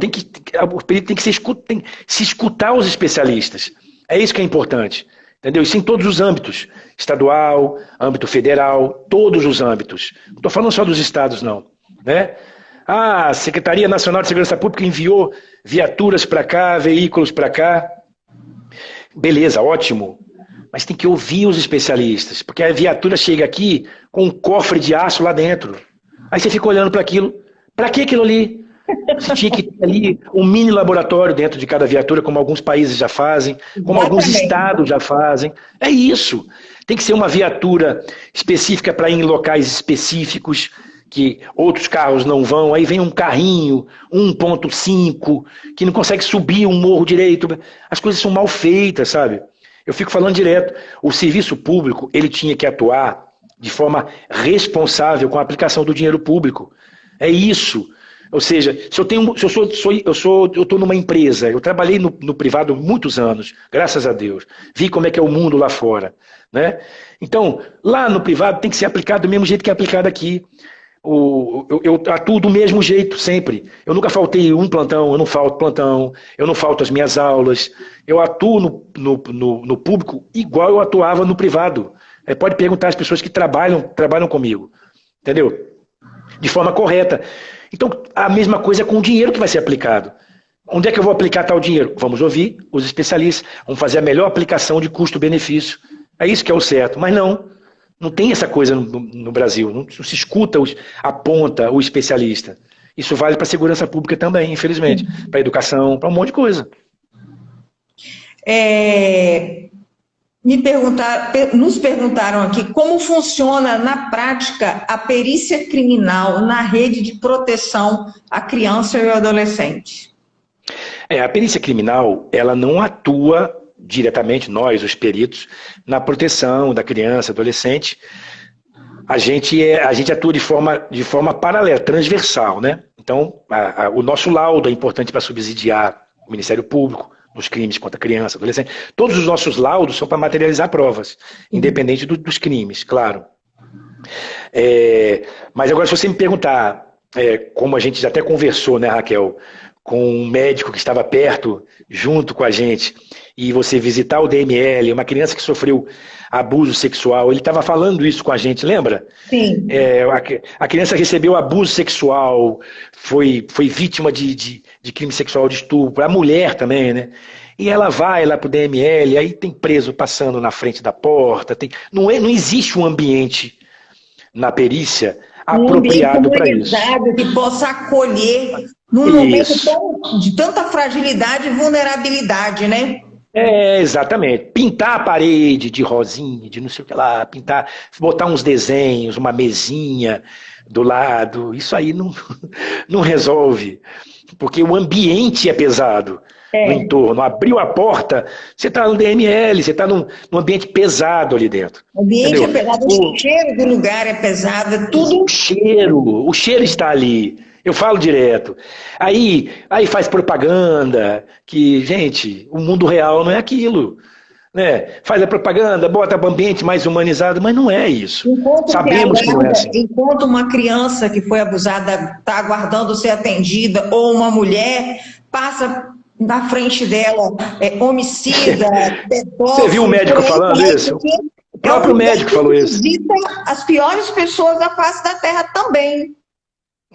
perito tem que se escutar os especialistas. É isso que é importante, entendeu? Isso em todos os âmbitos, estadual, âmbito federal, todos os âmbitos. Não estou falando só dos estados, não, né? A Secretaria Nacional de Segurança Pública enviou viaturas para cá, veículos para cá. Beleza, ótimo. Mas tem que ouvir os especialistas, porque a viatura chega aqui com um cofre de aço lá dentro. Aí você fica olhando para aquilo. Para que aquilo ali? Você tinha que ter ali um mini laboratório dentro de cada viatura, como alguns países já fazem, como alguns estados já fazem. É isso. Tem que ser uma viatura específica para ir em locais específicos, que outros carros não vão. Aí vem um carrinho 1.5, que não consegue subir um morro direito. As coisas são mal feitas, sabe? Eu fico falando direto. O serviço público, ele tinha que atuar de forma responsável com a aplicação do dinheiro público. É isso. Ou seja, se eu estou numa empresa, eu trabalhei no privado muitos anos, graças a Deus, vi como é que é o mundo lá fora, né? Então, lá no privado tem que ser aplicado do mesmo jeito que é aplicado aqui. Eu atuo do mesmo jeito sempre. Eu nunca faltei um plantão, eu não falto plantão, eu não falto as minhas aulas. Eu atuo no público igual eu atuava no privado. Pode perguntar às pessoas que trabalham comigo, entendeu? De forma correta. Então, a mesma coisa com o dinheiro que vai ser aplicado. Onde é que eu vou aplicar tal dinheiro? Vamos ouvir os especialistas, vamos fazer a melhor aplicação de custo-benefício. É isso que é o certo, mas não tem essa coisa no Brasil, não se escuta, aponta o especialista. Isso vale para a segurança pública também, infelizmente, para a educação, para um monte de coisa. Nos perguntaram aqui como funciona na prática a perícia criminal na rede de proteção à criança e ao adolescente. A perícia criminal, ela não atua diretamente, nós, os peritos, na proteção da criança, adolescente. A gente atua de forma paralela, transversal, né? Então, o nosso laudo é importante para subsidiar o Ministério Público nos crimes contra criança, adolescente. Todos os nossos laudos são para materializar provas, independente dos crimes, claro. Mas agora, se você me perguntar, como a gente já até conversou, né, Raquel, com um médico que estava perto, junto com a gente, e você visitar o DML, uma criança que sofreu abuso sexual, ele estava falando isso com a gente, lembra? Sim. A criança recebeu abuso sexual, foi vítima de crime sexual, de estupro, a mulher também, né? E ela vai lá para o DML, aí tem preso passando na frente da porta, não existe um ambiente na perícia apropriado para isso. Que possa acolher num momento de tanta fragilidade e vulnerabilidade, né? Exatamente. Pintar a parede de rosinha, de não sei o que lá, botar uns desenhos, uma mesinha do lado, isso aí não resolve, porque o ambiente é pesado no entorno. Abriu a porta, você está no DML, você está num ambiente pesado ali dentro. O ambiente é pesado, o cheiro do lugar é pesado, é tudo. O cheiro está ali. Eu falo direto. Aí faz propaganda, que, gente, o mundo real não é aquilo. Né? Faz a propaganda, bota o ambiente mais humanizado, mas não é isso. Sabemos que não é assim. Enquanto uma criança que foi abusada está aguardando ser atendida, ou uma mulher passa na frente dela homicida, pedófilo. Você viu o médico falando isso? O próprio médico falou isso. Visita as piores pessoas da face da Terra também.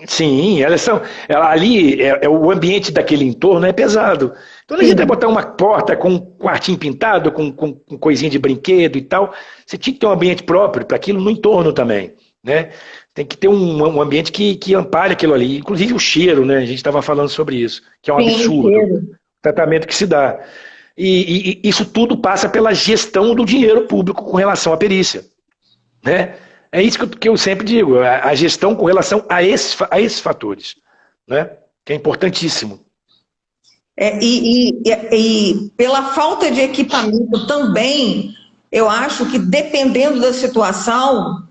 Sim, elas são. Ali, o ambiente daquele entorno é pesado. Então não adianta Sim, botar uma porta com um quartinho pintado, com coisinha de brinquedo e tal. Você tinha que ter um ambiente próprio para aquilo no entorno também, né? Tem que ter um ambiente que ampare aquilo ali. Inclusive o cheiro, né? A gente estava falando sobre isso, que é um sim, o absurdo cheiro. o tratamento que se dá. E isso tudo passa pela gestão do dinheiro público com relação à perícia, né? É isso que eu sempre digo, a gestão com relação a esses fatores, né? Que é importantíssimo. E pela falta de equipamento também, eu acho que dependendo da situação,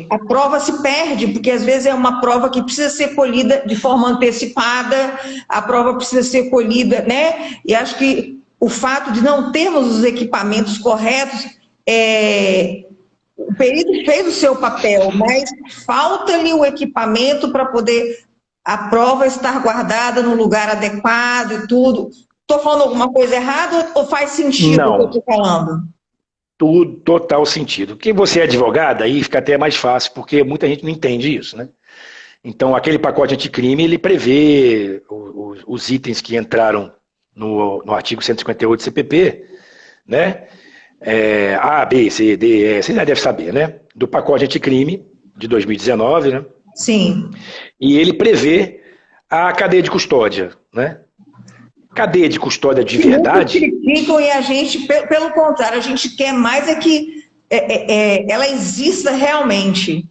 a prova se perde, porque às vezes é uma prova que precisa ser colhida de forma antecipada, a prova precisa ser colhida, né? E acho que o fato de não termos os equipamentos corretos, o perito fez o seu papel, mas falta-lhe o equipamento para poder a prova estar guardada no lugar adequado e tudo. Estou falando alguma coisa errada ou faz sentido o que eu Não, estou falando? tudo total sentido. Quem você é advogada, aí fica até mais fácil, porque muita gente não entende isso, né? Então, aquele pacote anticrime, ele prevê os itens que entraram no artigo 158 do CPP, né? A, B, C, D, E, você já deve saber, né? Do pacote anticrime de 2019, né? Sim. E ele prevê a cadeia de custódia, né? Cadeia de custódia de E muitos verdade, criticam e a gente, pelo contrário, a gente quer mais que ela exista realmente.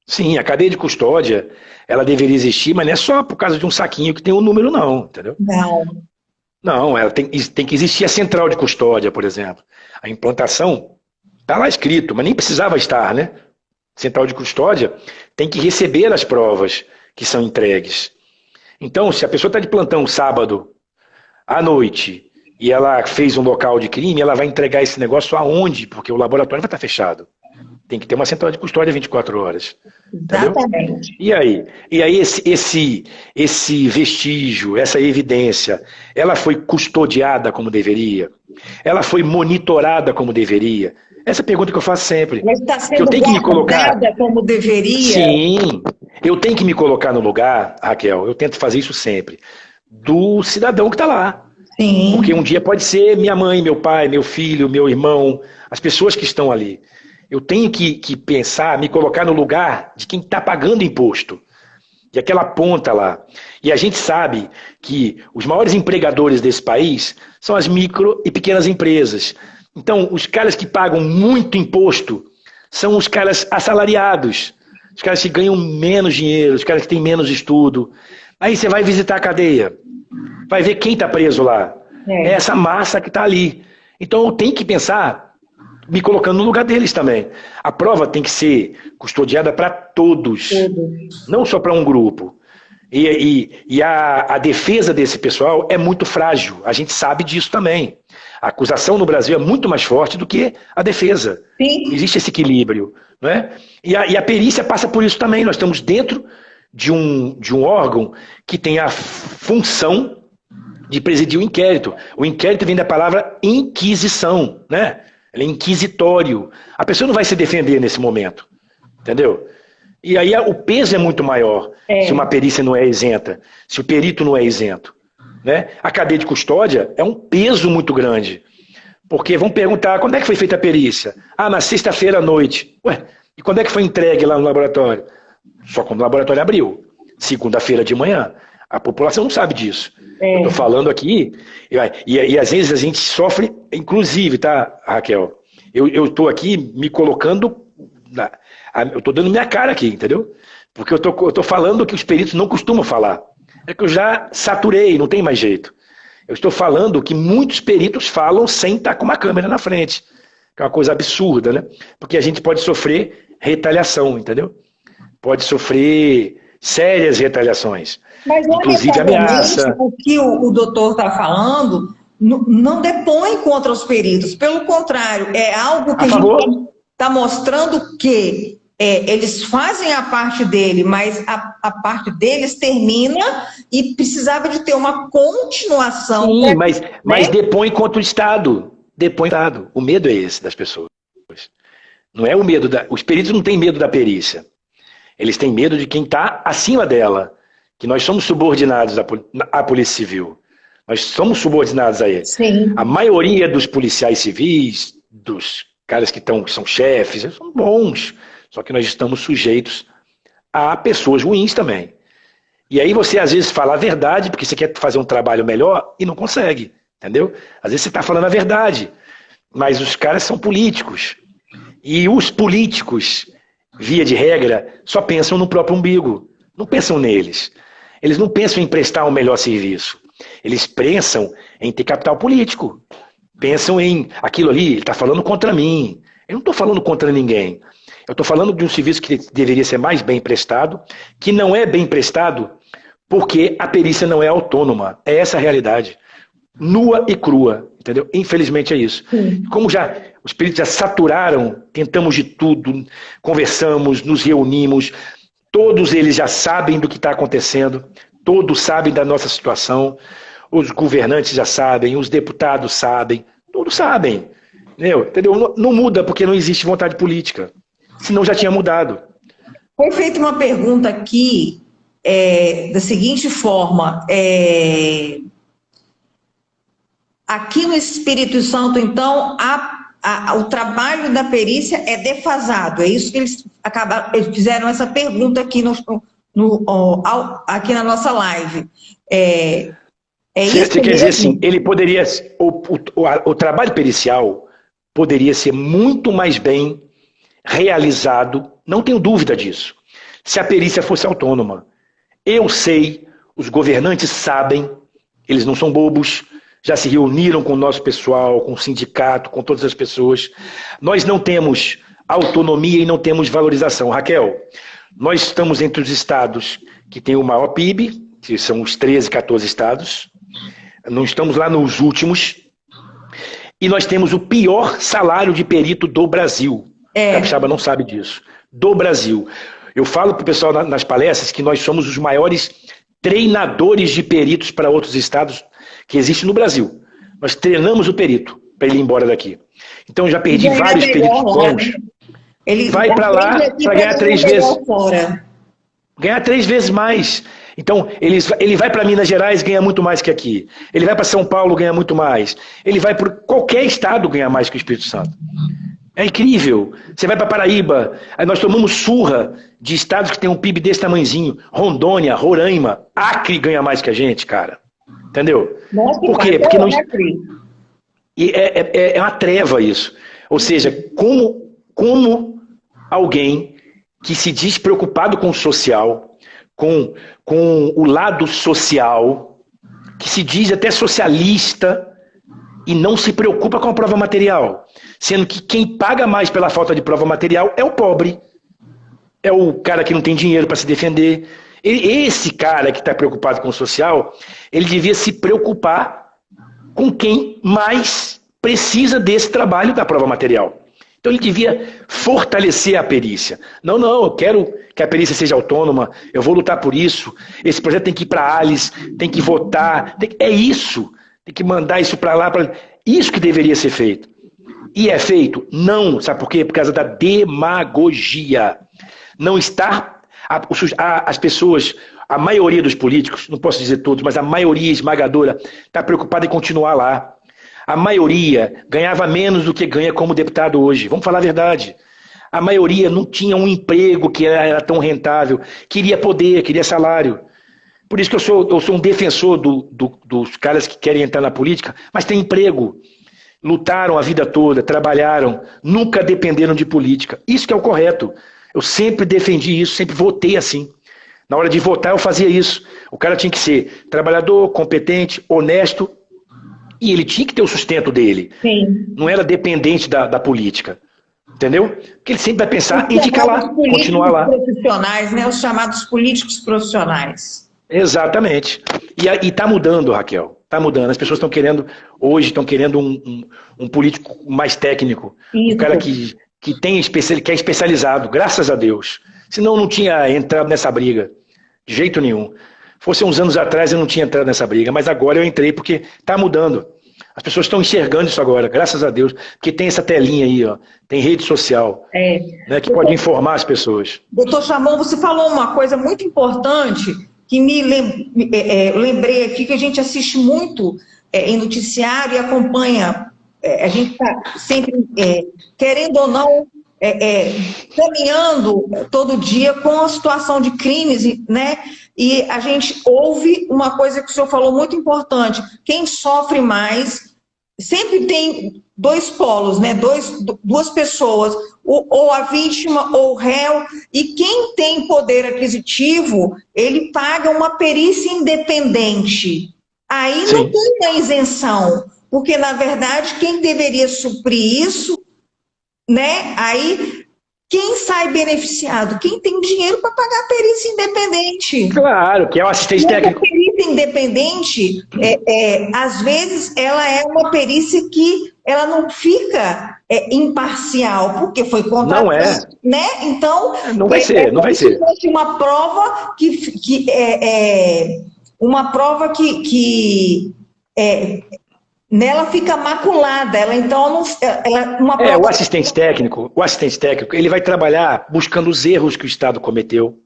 sim, a cadeia de custódia, ela deveria existir, mas não é só por causa de um saquinho que tem um número, não, entendeu? Não. Não, ela tem que existir a central de custódia, por exemplo. A implantação está lá escrito, mas nem precisava estar, né? Central de custódia tem que receber as provas que são entregues. Então, se a pessoa está de plantão sábado à noite e ela fez um local de crime, ela vai entregar esse negócio aonde? Porque o laboratório vai estar fechado. Tem que ter uma central de custódia 24 horas. Entendeu? Exatamente. E aí esse vestígio, essa evidência, ela foi custodiada como deveria? Ela foi monitorada como deveria? Essa é a pergunta que eu faço sempre. Ela está Que eu sendo tenho que me colocar. guardada como deveria. Sim, eu tenho que me colocar no lugar, Raquel, eu tento fazer isso sempre, do cidadão que está lá. Porque Sim. um dia pode ser minha mãe, meu pai, meu filho, meu irmão, as pessoas que estão ali. Eu tenho que pensar, me colocar no lugar de quem está pagando imposto, de aquela ponta lá. E a gente sabe que os maiores empregadores desse país são as micro e pequenas empresas. Então, os caras que pagam muito imposto são os caras assalariados, os caras que ganham menos dinheiro, os caras que têm menos estudo. Aí você vai visitar a cadeia, vai ver quem está preso lá. É É. essa massa que está ali. Então eu tenho que pensar, me colocando no lugar deles também. A prova tem que ser custodiada para todos, Tudo. não só para um grupo. E a defesa desse pessoal é muito frágil. A gente sabe disso também. A acusação no Brasil é muito mais forte do que a defesa. Sim. Existe esse equilíbrio. Não é? E a perícia passa por isso também. Nós estamos dentro de um órgão que tem a função de presidir o inquérito. O inquérito vem da palavra inquisição, né? Ele é inquisitório. A pessoa não vai se defender nesse momento, entendeu? E aí o peso é muito maior se uma perícia não é isenta, se o perito não é isento, né? A cadeia de custódia é um peso muito grande, porque vão perguntar quando é que foi feita a perícia? Ah, na sexta-feira à noite. Ué, e quando é que foi entregue lá no laboratório? Só quando o laboratório abriu, segunda-feira de manhã. A população não sabe disso. Eu estou falando aqui, e às vezes a gente sofre, inclusive, tá, Raquel? Eu estou aqui me colocando, eu estou dando minha cara aqui, entendeu? Porque eu estou falando que os peritos não costumam falar. É que eu já saturei, não tem mais jeito. Eu estou falando que muitos peritos falam sem estar com uma câmera na frente. Que é uma coisa absurda, né? Porque a gente pode sofrer retaliação, entendeu? Pode sofrer sérias retaliações. Mas, Inclusive lamentavelmente, ameaça. o que o doutor está falando não depõe contra os peritos. Pelo contrário, é algo que A a gente favor? está mostrando que eles fazem a parte dele, mas a parte deles termina e precisava de ter uma continuação. Sim, Né? mas depõe contra o Estado. Depõe contra o Estado. O medo é esse das pessoas. Não é o medo da. Os peritos não têm medo da perícia. Eles têm medo de quem está acima dela, que nós somos subordinados à Polícia Civil. Nós somos subordinados a eles. Sim. A maioria dos policiais civis, dos caras que são chefes, eles são bons, só que nós estamos sujeitos a pessoas ruins também. E aí você às vezes fala a verdade, porque você quer fazer um trabalho melhor e não consegue, entendeu? Às vezes você está falando a verdade, mas os caras são políticos. E os políticos, via de regra, só pensam no próprio umbigo, não pensam neles. Eles não pensam em prestar um melhor serviço. Eles pensam em ter capital político. Pensam em aquilo ali, ele está falando contra mim. Eu não estou falando contra ninguém. Eu estou falando de um serviço que deveria ser mais bem prestado, que não é bem prestado porque a perícia não é autônoma. É essa a realidade. Nua e crua, entendeu? Infelizmente é isso. Sim. Como os peritos já saturaram, tentamos de tudo, conversamos, nos reunimos, todos eles já sabem do que está acontecendo, todos sabem da nossa situação, os governantes já sabem, os deputados sabem, todos sabem. Entendeu? Não muda porque não existe vontade política. Senão já tinha mudado. Foi feita uma pergunta aqui da seguinte forma. Aqui no Espírito Santo, então, o trabalho da perícia é defasado. É isso que eles fizeram essa pergunta aqui, aqui na nossa live. Você quer dizer assim, ele poderia. O trabalho pericial poderia ser muito mais bem realizado, não tenho dúvida disso, se a perícia fosse autônoma. Eu sei, os governantes sabem, eles não são bobos, já se reuniram com o nosso pessoal, com o sindicato, com todas as pessoas. Nós não temos autonomia e não temos valorização. Raquel, nós estamos entre os estados que têm o maior PIB, que são os 13, 14 estados, não estamos lá nos últimos, e nós temos o pior salário de perito do Brasil. O capixaba não sabe disso. Do Brasil. Eu falo para o pessoal nas palestras que nós somos os maiores treinadores de peritos para outros estados que existem no Brasil. Nós treinamos o perito para ele ir embora daqui. Então já perdi vários peritos bons. Ele vai para lá para ganhar 3 vezes. Ganhar 3 vezes mais. Então, ele vai para Minas Gerais e ganha muito mais que aqui. Ele vai para São Paulo, ganha muito mais. Ele vai para qualquer estado ganhar mais que o Espírito Santo. É incrível. Você vai para Paraíba, aí nós tomamos surra de estados que tem um PIB desse tamanhozinho. Rondônia, Roraima, Acre ganha mais que a gente, cara. Entendeu? Nossa, por quê? Porque não... é uma treva isso. Ou seja, como alguém que se diz preocupado com o social, com o lado social, que se diz até socialista e não se preocupa com a prova material, sendo que quem paga mais pela falta de prova material é o pobre, é o cara que não tem dinheiro para se defender. Esse cara que está preocupado com o social, ele devia se preocupar com quem mais precisa desse trabalho da prova material. Então ele devia fortalecer a perícia. Não, eu quero que a perícia seja autônoma, eu vou lutar por isso, esse projeto tem que ir para a ALIS, tem que votar, é isso, tem que mandar isso para lá, isso que deveria ser feito. E é feito? Não, sabe por quê? Por causa da demagogia. Não está, as pessoas, a maioria dos políticos, não posso dizer todos, mas a maioria esmagadora está preocupada em continuar lá. A maioria ganhava menos do que ganha como deputado hoje. Vamos falar a verdade. A maioria não tinha um emprego que era tão rentável. Queria poder, queria salário. Por isso que eu sou um defensor dos caras que querem entrar na política, mas tem emprego. Lutaram a vida toda, trabalharam, nunca dependeram de política. Isso que é o correto. Eu sempre defendi isso, sempre votei assim. Na hora de votar eu fazia isso. O cara tinha que ser trabalhador, competente, honesto, e ele tinha que ter o sustento dele. Sim. Não era dependente da política. Entendeu? Porque ele sempre vai pensar em ficar lá, continuar lá. Profissionais, né? Os chamados políticos profissionais. Exatamente. E está mudando, Raquel. Está mudando. As pessoas estão querendo, hoje, um político mais técnico. Isso. Um cara que é especializado, graças a Deus. Senão eu não tinha entrado nessa briga. De jeito nenhum. Fosse uns anos atrás eu não tinha entrado nessa briga, mas agora eu entrei porque está mudando. As pessoas estão enxergando isso agora, graças a Deus, porque tem essa telinha aí, ó, tem rede social, né, que pode informar as pessoas. Doutor Chamon, você falou uma coisa muito importante que lembrei aqui, que a gente assiste muito em noticiário e acompanha, a gente está sempre, querendo ou não, caminhando todo dia com a situação de crimes, né? E a gente ouve uma coisa que o senhor falou muito importante: quem sofre mais, sempre tem dois polos, né? Duas pessoas, ou a vítima ou o réu, e quem tem poder aquisitivo, ele paga uma perícia independente. Aí não tem uma isenção, porque na verdade quem deveria suprir isso, né? Aí, quem sai beneficiado? Quem tem dinheiro para pagar a perícia independente. Claro, que é o assistente técnico. A perícia independente, às vezes, ela é uma perícia que ela não fica imparcial, porque foi contratada. Não é. Né? Então, não vai ser, não vai ser. Uma prova que nela fica maculada, o assistente técnico, ele vai trabalhar buscando os erros que o Estado cometeu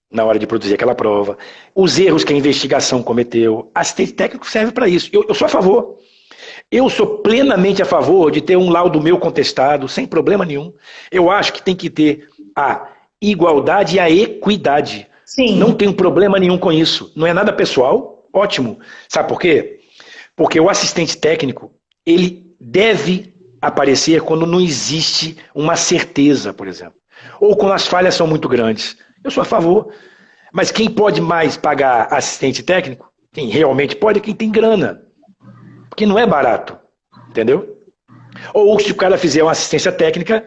na hora de produzir aquela prova, os erros que a investigação cometeu. Assistente técnico serve para isso. Eu sou a favor. Eu sou plenamente a favor de ter um laudo meu contestado, sem problema nenhum. Eu acho que tem que ter a igualdade e a equidade. Sim. Não tenho problema nenhum com isso. Não é nada pessoal, ótimo. Sabe por quê? Porque o assistente técnico, ele deve aparecer quando não existe uma certeza, por exemplo. Ou quando as falhas são muito grandes. Eu sou a favor. Mas quem pode mais pagar assistente técnico, quem realmente pode, é quem tem grana. Porque não é barato. Entendeu? Ou se o cara fizer uma assistência técnica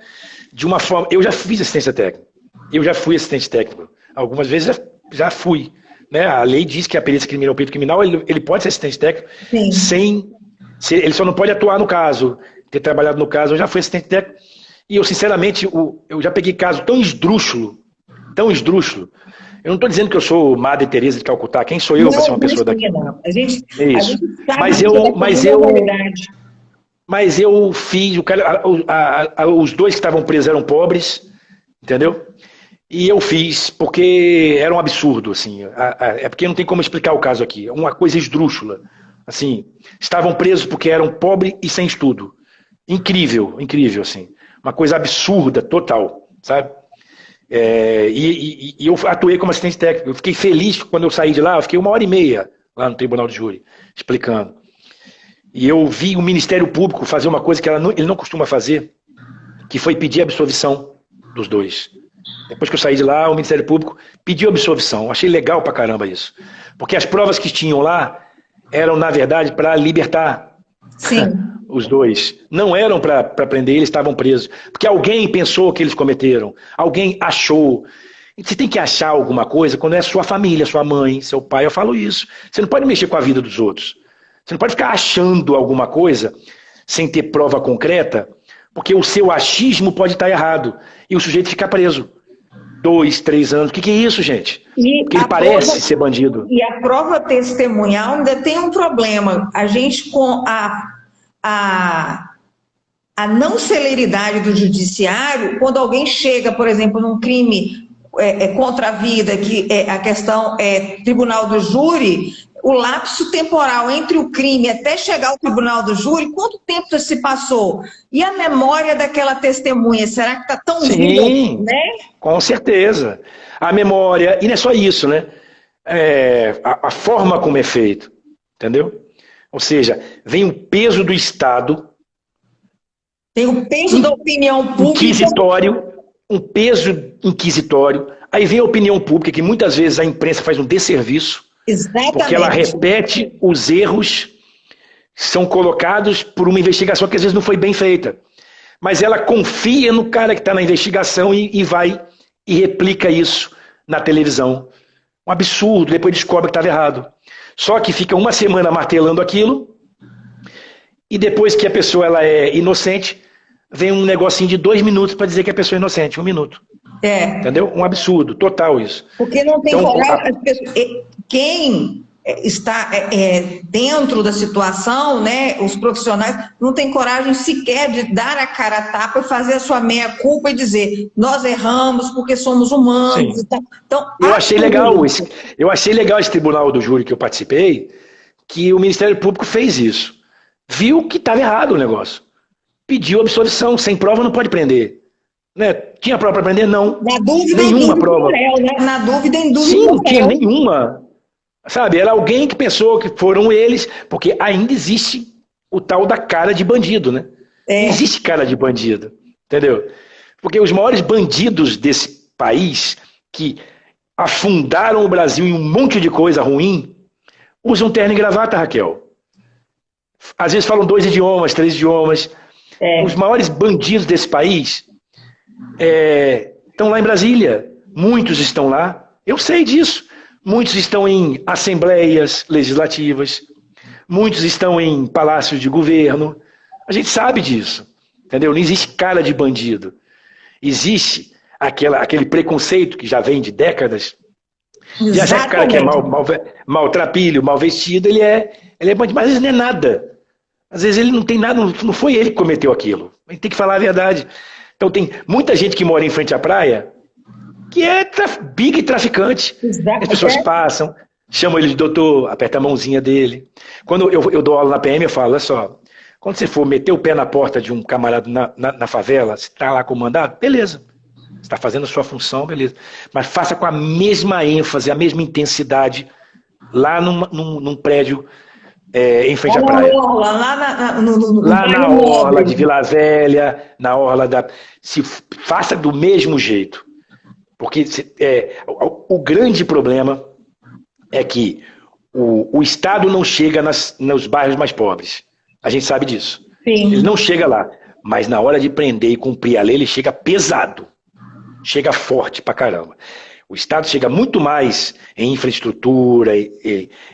de uma forma... Eu já fiz assistência técnica. Eu já fui assistente técnico. Algumas vezes já fui. Né? A lei diz que a perícia criminal, o perito criminal, ele pode ser assistente técnico. Sim. Ele só não pode atuar no caso, ter trabalhado no caso. Eu já fui assistente técnico e eu, sinceramente, eu já peguei caso tão esdrúxulo. Eu não estou dizendo que eu sou Madre Teresa de Calcutá. Quem sou eu para ser uma pessoa daqui? Não. A gente mas eu fiz, os dois que estavam presos eram pobres, entendeu? E eu fiz, porque era um absurdo, assim. É porque não tem como explicar o caso aqui. É uma coisa esdrúxula. Assim, estavam presos porque eram pobres e sem estudo. Incrível, assim. Uma coisa absurda, total, sabe? E eu atuei como assistente técnico. Eu fiquei feliz quando eu saí de lá. Eu fiquei 1h30 lá no Tribunal de Júri, explicando. E eu vi o Ministério Público fazer uma coisa que ele não costuma fazer, que foi pedir a absolvição dos dois. Depois que eu saí de lá, o Ministério Público pediu absolvição. Achei legal pra caramba isso. Porque as provas que tinham lá eram, na verdade, para libertar os dois. Não eram para prender, eles estavam presos. Porque alguém pensou que eles cometeram. Alguém achou. Você tem que achar alguma coisa quando é sua família, sua mãe, seu pai. Eu falo isso. Você não pode mexer com a vida dos outros. Você não pode ficar achando alguma coisa sem ter prova concreta, porque o seu achismo pode estar errado. E o sujeito fica preso. 2, 3 anos. O que é isso, gente? Porque ele parece ser bandido. E a prova testemunhal ainda tem um problema. A gente, com a não celeridade do judiciário, quando alguém chega, por exemplo, num crime contra a vida, que a questão é tribunal do júri, o lapso temporal entre o crime até chegar ao tribunal do júri, quanto tempo se passou? E a memória daquela testemunha, será que está tão viva, né? Com certeza. A memória, e não é só isso, né? A forma como é feito, entendeu? Ou seja, vem o peso do Estado. Tem o peso da opinião pública. Um peso inquisitório. Aí vem a opinião pública, que muitas vezes a imprensa faz um desserviço. Exatamente. Porque ela repete os erros que são colocados por uma investigação que às vezes não foi bem feita. Mas ela confia no cara que está na investigação e vai e replica isso na televisão. Um absurdo, depois descobre que estava errado. Só que fica uma semana martelando aquilo, e depois que a pessoa ela é inocente, vem um negocinho de 2 minutos para dizer que a pessoa é inocente, 1 minuto. Entendeu? Um absurdo, total isso. Porque não tem coragem. Quem está dentro da situação, né, os profissionais não têm coragem sequer de dar a cara a tapa e fazer a sua meia-culpa e dizer, nós erramos porque somos humanos. Então, eu achei legal esse tribunal do júri que eu participei, que o Ministério Público fez isso. Viu que estava errado o negócio. Pediu absolvição, sem prova não pode prender. Né? Tinha prova para prender? Não. Na dúvida, nenhuma prova. Réu, né? Na dúvida, em dúvida. Sim, não tinha nenhuma. Sabe, era alguém que pensou que foram eles, porque ainda existe o tal da cara de bandido, né? Existe cara de bandido, entendeu? Porque os maiores bandidos desse país, que afundaram o Brasil em um monte de coisa ruim, usam terno e gravata, Raquel. Às vezes falam 2 idiomas, 3 idiomas. Os maiores bandidos desse país estão lá em Brasília. Muitos estão lá. Eu sei disso. Muitos estão em assembleias legislativas, muitos estão em palácios de governo. A gente sabe disso, entendeu? Não existe cara de bandido. Existe aquele preconceito que já vem de décadas, de achar que o cara que é maltrapilho, mal vestido, ele é bandido. Mas às vezes não é nada. Às vezes ele não tem nada, não foi ele que cometeu aquilo. A gente tem que falar a verdade. Então tem muita gente que mora em frente à praia, que é big traficante. As pessoas passam, chamam ele de doutor, aperta a mãozinha dele. Quando eu dou aula na PM, eu falo, olha só, quando você for meter o pé na porta de um camarada na favela, você está lá com o mandado, beleza. Você está fazendo a sua função, beleza. Mas faça com a mesma ênfase, a mesma intensidade, lá num prédio em frente à praia. Lá na orla de Vila Velha, na orla da... Se faça do mesmo jeito. Porque o grande problema é que o Estado não chega nos bairros mais pobres. A gente sabe disso. Sim. Ele não chega lá. Mas na hora de prender e cumprir a lei, ele chega pesado. Chega forte pra caramba. O Estado chega muito mais em infraestrutura,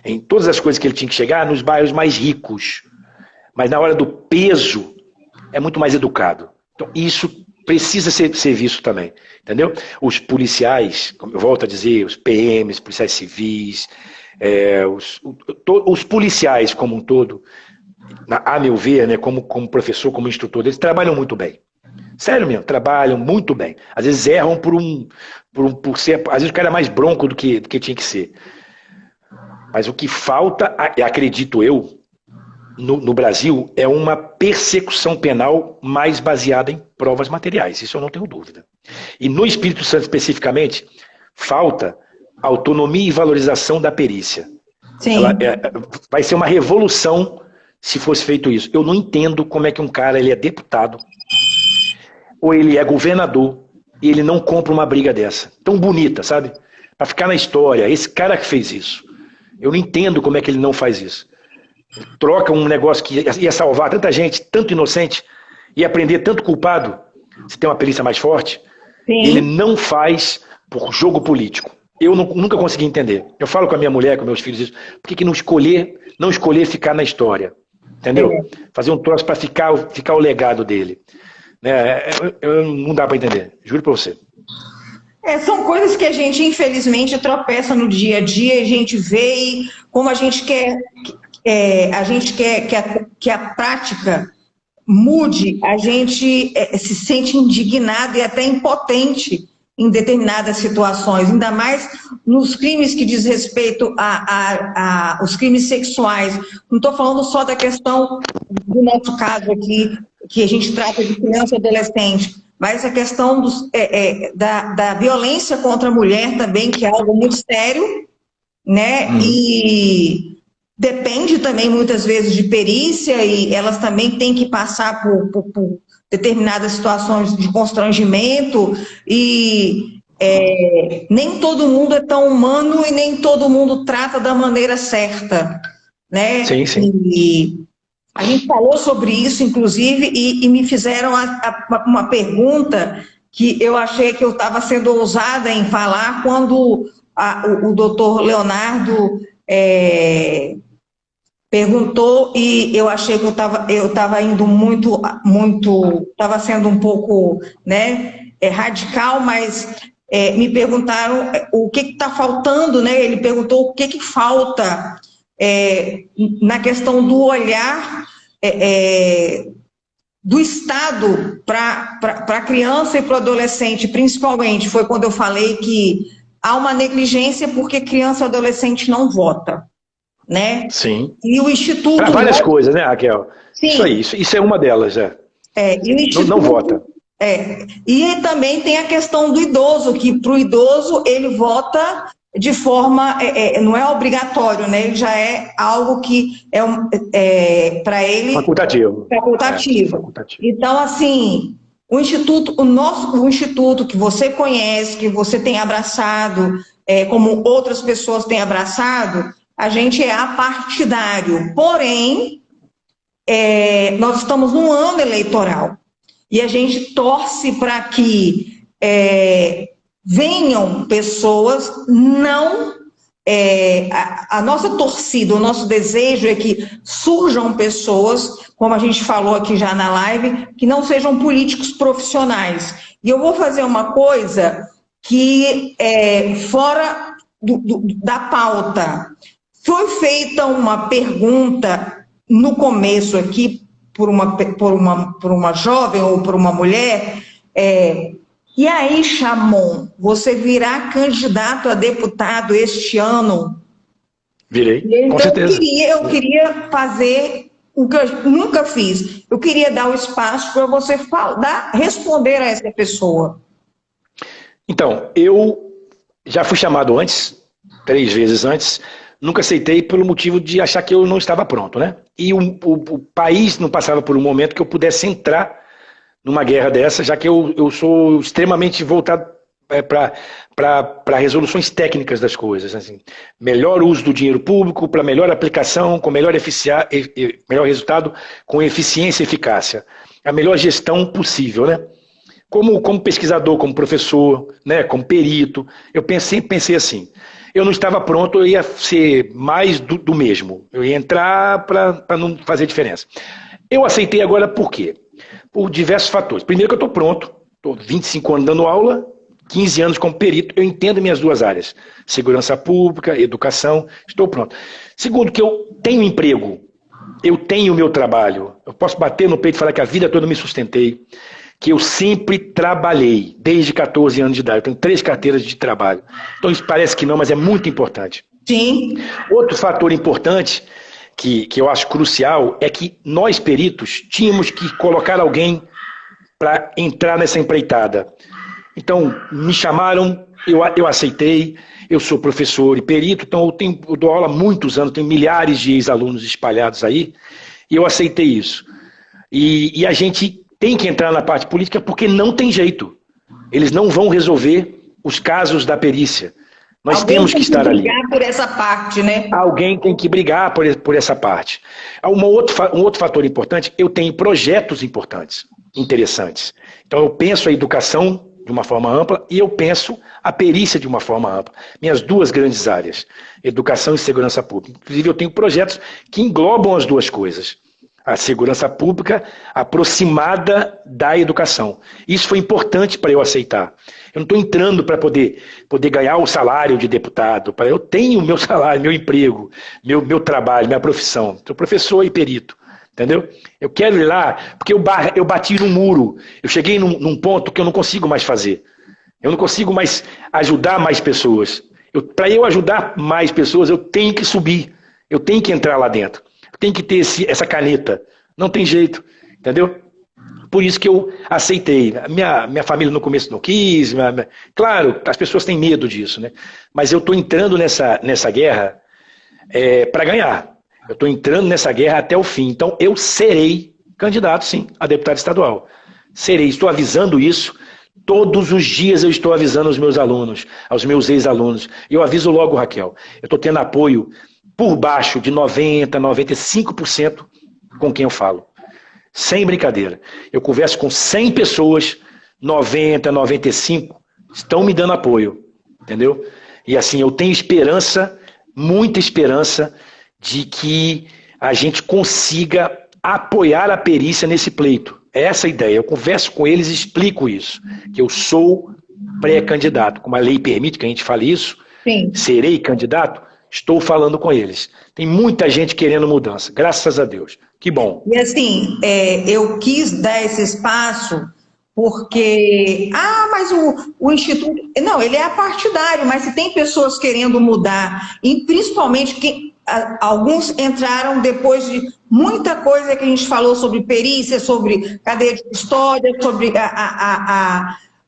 em todas as coisas que ele tinha que chegar, nos bairros mais ricos. Mas na hora do peso, é muito mais educado. Então isso precisa ser visto também, entendeu? Os policiais, como eu volto a dizer, os PMs, policiais civis, os policiais como um todo, a meu ver, né, como professor, como instrutor, eles trabalham muito bem. Sério mesmo, trabalham muito bem. Às vezes erram por ser, às vezes o cara é mais bronco do que tinha que ser. Mas o que falta, acredito eu, no Brasil, é uma persecução penal mais baseada em provas materiais. Isso eu não tenho dúvida. E no Espírito Santo, especificamente, falta autonomia e valorização da perícia. Sim. Vai ser uma revolução se fosse feito isso. Eu não entendo como é que um cara ele é deputado ou ele é governador e ele não compra uma briga dessa. Tão bonita, sabe? Para ficar na história. Esse cara que fez isso. Eu não entendo como é que ele não faz isso. Troca um negócio que ia salvar tanta gente, tanto inocente, ia prender tanto culpado, se tem uma perícia mais forte. Sim. Ele não faz por jogo político. Eu nunca consegui entender. Eu falo com a minha mulher, com meus filhos, isso. Por que não escolher ficar na história? Entendeu? Fazer um troço para ficar o legado dele. Não dá para entender. Juro para você. São coisas que a gente, infelizmente, tropeça no dia a dia, a gente vê e como a gente quer que a prática mude, a gente se sente indignado e até impotente em determinadas situações, ainda mais nos crimes que diz respeito aos crimes sexuais. Não estou falando só da questão do nosso caso aqui, que a gente trata de criança e adolescente, mas a questão da violência contra a mulher também, que é algo muito sério, né? E depende também muitas vezes de perícia e elas também têm que passar por determinadas situações de constrangimento e nem todo mundo é tão humano e nem todo mundo trata da maneira certa, né? Sim, sim. E a gente falou sobre isso, inclusive, e me fizeram uma pergunta que eu achei que eu estava sendo ousada em falar quando o doutor Leonardo perguntou e eu achei que eu estava indo estava sendo um pouco, né, radical, mas me perguntaram o que está faltando, né? Ele perguntou o que falta na questão do olhar do Estado para a criança e para o adolescente, principalmente. Foi quando eu falei que há uma negligência porque criança e adolescente não vota, né? Sim. E o Instituto... Para várias coisas, né, Raquel? Sim. Isso aí, isso é uma delas, e o Instituto, não vota. E também tem a questão do idoso, que para o idoso ele vota de forma, não é obrigatório, né? Ele já é algo que para ele... Facultativo. Facultativo. Então, assim, o Instituto que você conhece, que você tem abraçado, como outras pessoas têm abraçado, a gente é apartidário. Porém, nós estamos num ano eleitoral e a gente torce para que venham pessoas, não... a nossa torcida, o nosso desejo é que surjam pessoas, como a gente falou aqui já na live, que não sejam políticos profissionais. E eu vou fazer uma coisa que é fora da pauta. Foi feita uma pergunta no começo aqui por uma jovem ou por uma mulher, e aí, Chamon, você virá candidato a deputado este ano? Virei, então, com certeza. Eu queria fazer o que eu nunca fiz. Eu queria dar o espaço para você responder a essa pessoa. Então, eu já fui chamado antes, 3 vezes antes, nunca aceitei pelo motivo de achar que eu não estava pronto, né? E o país não passava por um momento que eu pudesse entrar numa guerra dessa, já que eu sou extremamente voltado para resoluções técnicas das coisas. Assim, melhor uso do dinheiro público, para melhor aplicação, com melhor resultado, com eficiência e eficácia. A melhor gestão possível, né? Como pesquisador, como professor, né, como perito, eu sempre pensei assim, eu não estava pronto, eu ia ser mais do mesmo, eu ia entrar para não fazer diferença. Eu aceitei agora por quê? Por diversos fatores. Primeiro que eu estou pronto, estou 25 anos dando aula, 15 anos como perito, eu entendo minhas 2 áreas, segurança pública, educação, estou pronto. Segundo que eu tenho emprego, eu tenho meu trabalho, eu posso bater no peito e falar que a vida toda eu me sustentei, que eu sempre trabalhei, desde 14 anos de idade, eu tenho 3 carteiras de trabalho. Então isso parece que não, mas é muito importante. Sim. Outro fator importante que eu acho crucial é que nós, peritos, tínhamos que colocar alguém para entrar nessa empreitada. Então, me chamaram, eu aceitei, eu sou professor e perito, então eu dou aula há muitos anos, tenho milhares de ex-alunos espalhados aí, e eu aceitei isso. E a gente tem que entrar na parte política porque não tem jeito. Eles não vão resolver os casos da perícia. Nós temos que estar ali. Alguém tem que brigar por essa parte, né? Alguém tem que brigar por essa parte. Um outro fator importante, eu tenho projetos importantes, interessantes. Então eu penso a educação de uma forma ampla e eu penso a perícia de uma forma ampla. Minhas 2 grandes áreas, educação e segurança pública. Inclusive eu tenho projetos que englobam as 2 coisas. A segurança pública aproximada da educação. Isso foi importante para eu aceitar. Eu não estou entrando para poder ganhar o salário de deputado. Eu tenho meu salário, meu emprego, meu trabalho, minha profissão. Sou professor e perito. Entendeu? Eu quero ir lá, porque eu bati num muro. Eu cheguei num ponto que eu não consigo mais fazer. Eu não consigo mais ajudar mais pessoas. Para eu ajudar mais pessoas, eu tenho que subir. Eu tenho que entrar lá dentro. Tem que ter essa caneta. Não tem jeito, entendeu? Por isso que eu aceitei. Minha família no começo não quis. Claro, as pessoas têm medo disso, né? Mas eu estou entrando nessa guerra para ganhar. Eu estou entrando nessa guerra até o fim. Então eu serei candidato, sim, a deputado estadual. Serei, estou avisando isso. Todos os dias eu estou avisando aos meus alunos, aos meus ex-alunos. E eu aviso logo, Raquel. Eu estou tendo apoio por baixo de 90%, 95% com quem eu falo. Sem brincadeira. Eu converso com 100 pessoas, 90%, 95% estão me dando apoio. Entendeu? E assim, eu tenho esperança, muita esperança, de que a gente consiga apoiar a perícia nesse pleito. É essa a ideia. Eu converso com eles e explico isso. Que eu sou pré-candidato. Como a lei permite que a gente fale isso, Sim. serei candidato, estou falando com eles. Tem muita gente querendo mudança, graças a Deus. Que bom. E assim, eu quis dar esse espaço porque, mas o Instituto, não, ele é apartidário, mas se tem pessoas querendo mudar, e principalmente que alguns entraram depois de muita coisa que a gente falou sobre perícia, sobre cadeia de custódia, sobre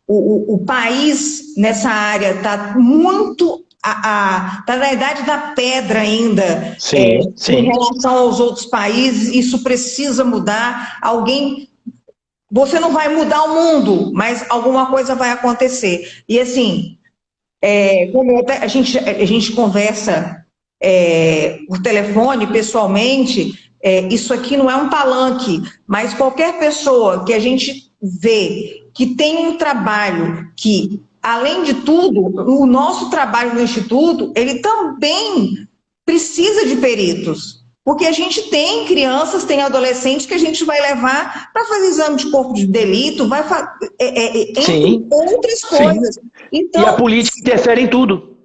o país nessa área está muito, está na idade da pedra ainda, Sim, sim. em relação aos outros países, isso precisa mudar, você não vai mudar o mundo, mas alguma coisa vai acontecer. E assim, como a gente conversa por telefone, pessoalmente, isso aqui não é um palanque, mas qualquer pessoa que a gente vê que tem um trabalho que, além de tudo, o nosso trabalho no Instituto, ele também precisa de peritos. Porque a gente tem crianças, tem adolescentes que a gente vai levar para fazer exame de corpo de delito, entre outras coisas. Então, e a política interfere em tudo.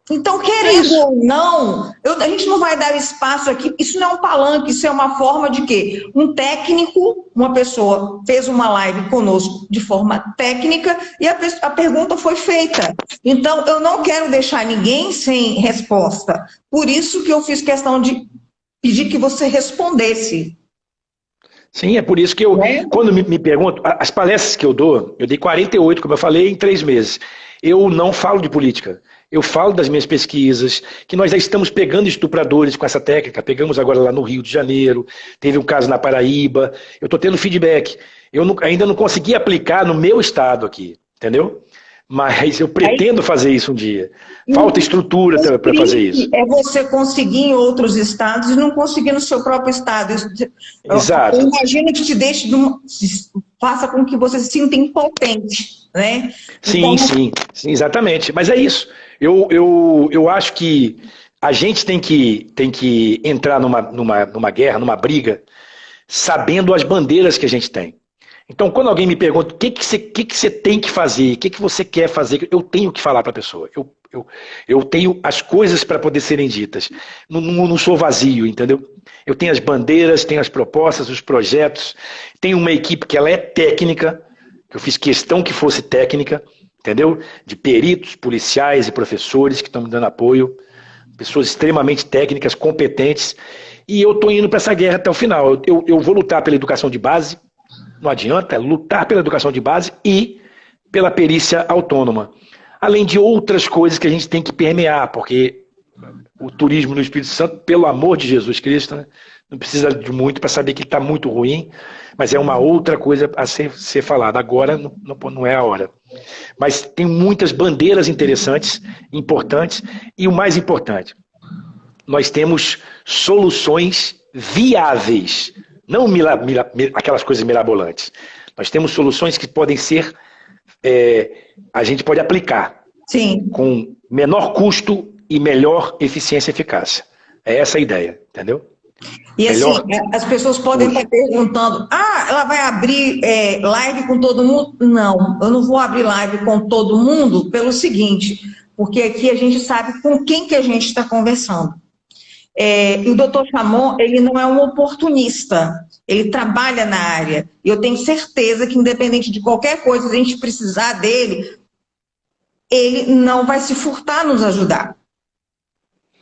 Então, querendo ou não, a gente não vai dar espaço aqui, isso não é um palanque, isso é uma forma de quê? Um técnico, uma pessoa fez uma live conosco de forma técnica e a pergunta foi feita. Então, eu não quero deixar ninguém sem resposta. Por isso que eu fiz questão de pedir que você respondesse. Sim, é por isso que quando me pergunto, as palestras que eu dei 48, como eu falei, em 3 meses. Eu não falo de política. Eu falo das minhas pesquisas, que nós já estamos pegando estupradores com essa técnica, pegamos agora lá no Rio de Janeiro, teve um caso na Paraíba, eu estou tendo feedback. Eu ainda não consegui aplicar no meu estado aqui, entendeu? Mas eu pretendo fazer isso um dia. Falta estrutura para fazer isso. É você conseguir em outros estados e não conseguir no seu próprio estado. Exato. Eu imagino que faça com que você se sinta impotente, né? Sim, então, sim, exatamente. Mas é isso. Eu acho que a gente tem que entrar numa guerra, numa briga, sabendo as bandeiras que a gente tem. Então, quando alguém me pergunta o que você tem que fazer, o que você quer fazer, eu tenho que falar para a pessoa. Eu tenho as coisas para poder serem ditas. Não sou vazio, entendeu? Eu tenho as bandeiras, tenho as propostas, os projetos. Tenho uma equipe que ela é técnica, que eu fiz questão que fosse técnica, entendeu? De peritos, policiais e professores que estão me dando apoio. Pessoas extremamente técnicas, competentes. E eu estou indo para essa guerra até o final. Eu vou lutar pela educação de base. Não adianta, é lutar pela educação de base e pela perícia autônoma. Além de outras coisas que a gente tem que permear, porque o turismo no Espírito Santo, pelo amor de Jesus Cristo, né, não precisa de muito para saber que está muito ruim, mas é uma outra coisa a ser falada. Agora não é a hora. Mas tem muitas bandeiras interessantes, importantes, e o mais importante, nós temos soluções viáveis. Não aquelas coisas mirabolantes. Nós temos soluções que podem ser, a gente pode aplicar. Sim. Com menor custo e melhor eficiência e eficácia. É essa a ideia, entendeu? E melhor... assim, as pessoas podem estar perguntando, ela vai abrir live com todo mundo? Não, eu não vou abrir live com todo mundo pelo seguinte, porque aqui a gente sabe com quem que a gente está conversando. E o Dr. Chamon, ele não é um oportunista, ele trabalha na área. E eu tenho certeza que, independente de qualquer coisa, se a gente precisar dele, ele não vai se furtar a nos ajudar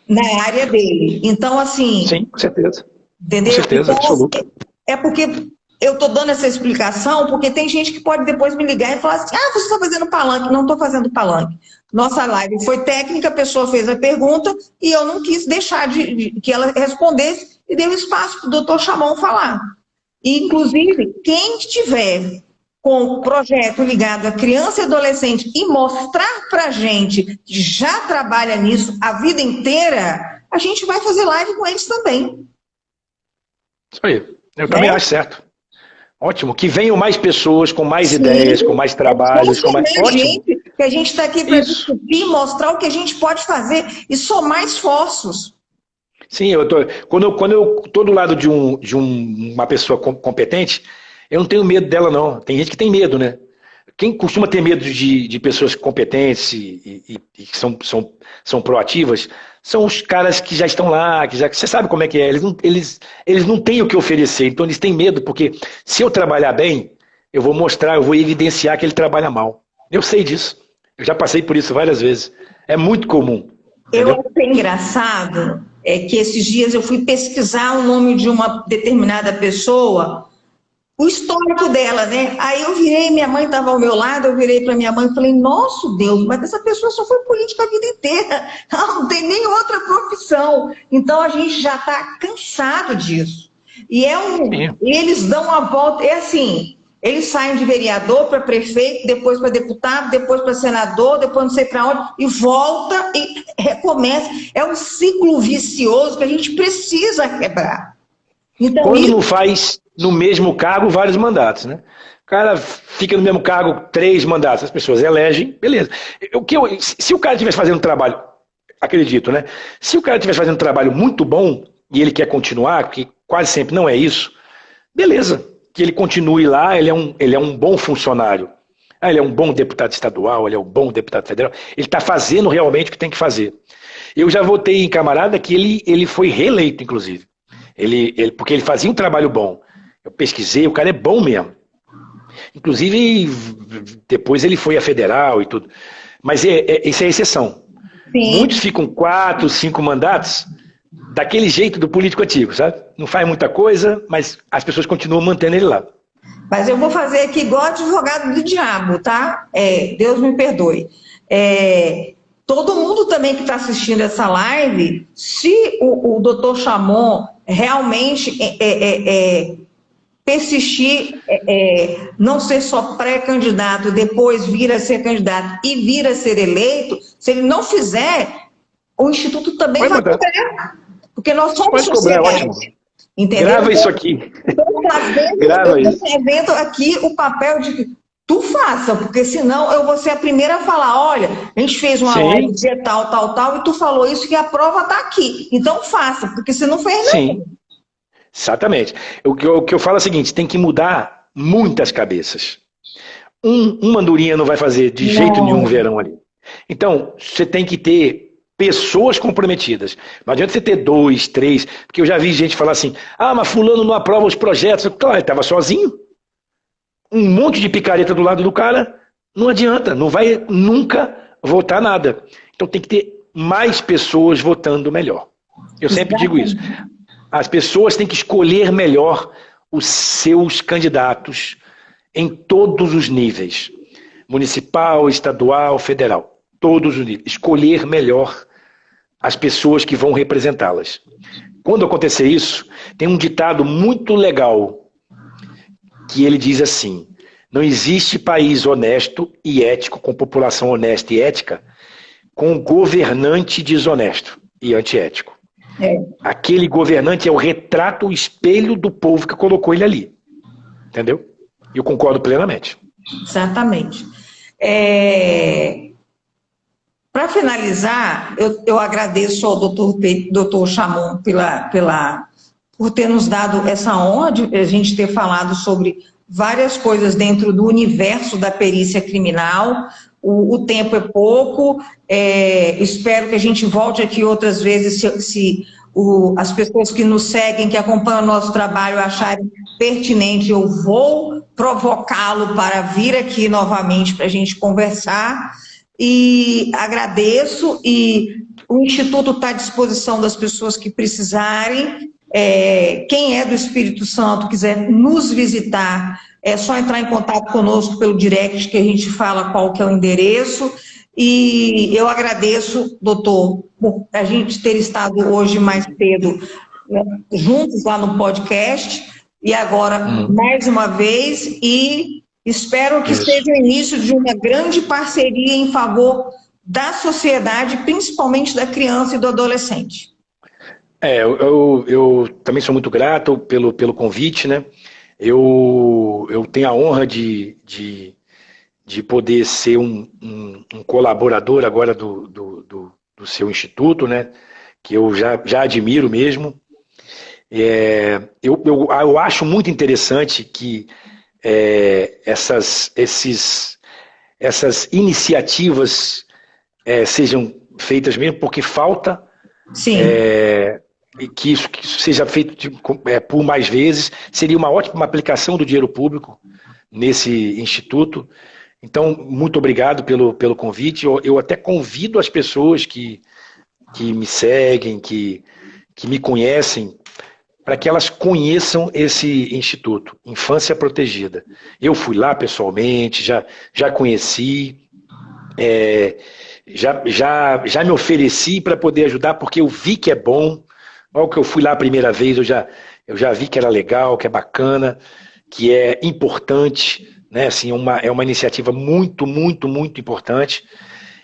na área dele. Então, assim... Sim, com certeza. Entendeu? Com certeza, então, absoluta. É porque eu estou dando essa explicação, porque tem gente que pode depois me ligar e falar assim, você está fazendo palanque. Não estou fazendo palanque. Nossa live foi técnica, a pessoa fez a pergunta e eu não quis deixar que ela respondesse e dei um espaço para o doutor Chamon falar. E, inclusive, quem estiver com o projeto ligado a criança e adolescente e mostrar para a gente que já trabalha nisso a vida inteira, a gente vai fazer live com eles também. Isso aí. Eu também acho certo. Ótimo. Que venham mais pessoas com mais ideias, com mais trabalhos. Com mais... Ótimo. Que a gente está aqui para discutir, mostrar o que a gente pode fazer e somar esforços. Sim, quando eu estou do lado de uma pessoa competente, eu não tenho medo dela, não. Tem gente que tem medo, né? Quem costuma ter medo de pessoas competentes e que são proativas são os caras que já estão lá, você sabe como é que é, eles não têm o que oferecer, então eles têm medo, porque se eu trabalhar bem, eu vou evidenciar que ele trabalha mal. Eu sei disso, eu já passei por isso várias vezes, é muito comum. Eu achei engraçado que esses dias eu fui pesquisar o nome de uma determinada pessoa, o histórico dela, né? Aí eu virei, minha mãe estava ao meu lado, eu virei para minha mãe e falei, nosso Deus, mas essa pessoa só foi política a vida inteira, ela não tem nem outra profissão. Então a gente já está cansado disso. E eles dão uma volta, é assim, eles saem de vereador para prefeito, depois para deputado, depois para senador, depois não sei para onde, e volta e recomeça. É um ciclo vicioso que a gente precisa quebrar. Então, quando não faz no mesmo cargo vários mandatos, né? O cara fica no mesmo cargo 3 mandatos, as pessoas elegem, beleza. Se o cara estivesse fazendo um trabalho, acredito, né? Se o cara estivesse fazendo um trabalho muito bom e ele quer continuar, porque quase sempre não é isso, beleza, que ele continue lá, ele é um bom funcionário. Ele é um bom deputado estadual, ele é um bom deputado federal, ele está fazendo realmente o que tem que fazer. Eu já votei em camarada que ele foi reeleito, inclusive. Porque ele fazia um trabalho bom. Eu pesquisei, o cara é bom mesmo. Inclusive, depois ele foi a federal e tudo. Mas isso é exceção. Sim. Muitos ficam 4, 5 mandatos daquele jeito do político antigo, sabe? Não faz muita coisa, mas as pessoas continuam mantendo ele lá. Mas eu vou fazer aqui igual advogado do diabo, tá? Deus me perdoe. Todo mundo também que está assistindo essa live, se o doutor Chamon realmente persistir, não ser só pré-candidato, depois vir a ser candidato e vir a ser eleito, se ele não fizer, o Instituto também vai cobrar. Porque nós somos sociedade. Entendeu? Grava isso aqui. Estou fazendo aqui o papel de que tu faça, porque senão eu vou ser a primeira a falar, olha, a gente fez uma live de tal, e tu falou isso que a prova está aqui. Então faça, porque se não fez, não. Sim, exatamente. O que eu falo é o seguinte, tem que mudar muitas cabeças. Uma andorinha não vai fazer de jeito nenhum um verão ali. Então, você tem que ter pessoas comprometidas. Não adianta você ter 2, 3, porque eu já vi gente falar assim, mas fulano não aprova os projetos. Claro, ele estava sozinho. Um monte de picareta do lado do cara, não adianta, não vai nunca votar nada. Então tem que ter mais pessoas votando melhor. Eu sempre digo isso. As pessoas têm que escolher melhor os seus candidatos em todos os níveis. Municipal, estadual, federal. Todos os níveis. Escolher melhor as pessoas que vão representá-las. Quando acontecer isso, tem um ditado muito legal que ele diz assim, não existe país honesto e ético, com população honesta e ética, com governante desonesto e antiético. Aquele governante é o retrato, o espelho do povo que colocou ele ali. Entendeu? Eu concordo plenamente. Exatamente. Para finalizar, eu agradeço ao doutor Chamon por ter nos dado essa honra de a gente ter falado sobre várias coisas dentro do universo da perícia criminal. O tempo é pouco, espero que a gente volte aqui outras vezes se as pessoas que nos seguem, que acompanham o nosso trabalho acharem pertinente, eu vou provocá-lo para vir aqui novamente para a gente conversar. E agradeço, e o Instituto está à disposição das pessoas que precisarem. Quem é do Espírito Santo quiser nos visitar, é só entrar em contato conosco pelo direct que a gente fala qual que é o endereço. E eu agradeço, doutor, por a gente ter estado hoje mais cedo, né, juntos lá no podcast, e agora mais uma vez, e espero que seja o início de uma grande parceria em favor da sociedade, principalmente da criança e do adolescente. Eu também sou muito grato pelo convite, né? Eu tenho a honra de poder ser um colaborador agora do seu instituto, né? Que eu já admiro mesmo. Eu acho muito interessante que essas iniciativas sejam feitas mesmo, porque falta. Sim. E que isso seja feito por mais vezes. Seria uma ótima aplicação do dinheiro público nesse instituto. Então, muito obrigado pelo convite. Eu até convido as pessoas que me seguem, que me conhecem, para que elas conheçam esse instituto, Infância Protegida. Eu fui lá pessoalmente, já conheci, já me ofereci para poder ajudar, porque eu vi que é bom. Logo que eu fui lá a primeira vez, eu já vi que era legal, que é bacana, que é importante, né? Assim, é uma iniciativa muito, muito, muito importante.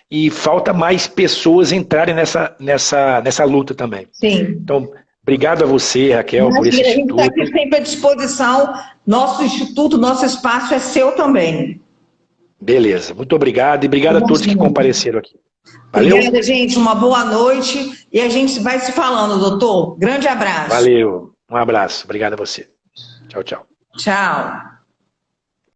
E falta mais pessoas entrarem nessa luta também. Sim. Então, obrigado a você, Raquel, por esse instituto. A gente está aqui sempre à disposição. Nosso instituto, nosso espaço é seu também. Beleza, muito obrigado e obrigado a todos que compareceram aqui. Valeu? Obrigada, gente. Uma boa noite e a gente vai se falando, doutor. Grande abraço. Valeu, um abraço. Obrigado a você. Tchau, tchau. Tchau.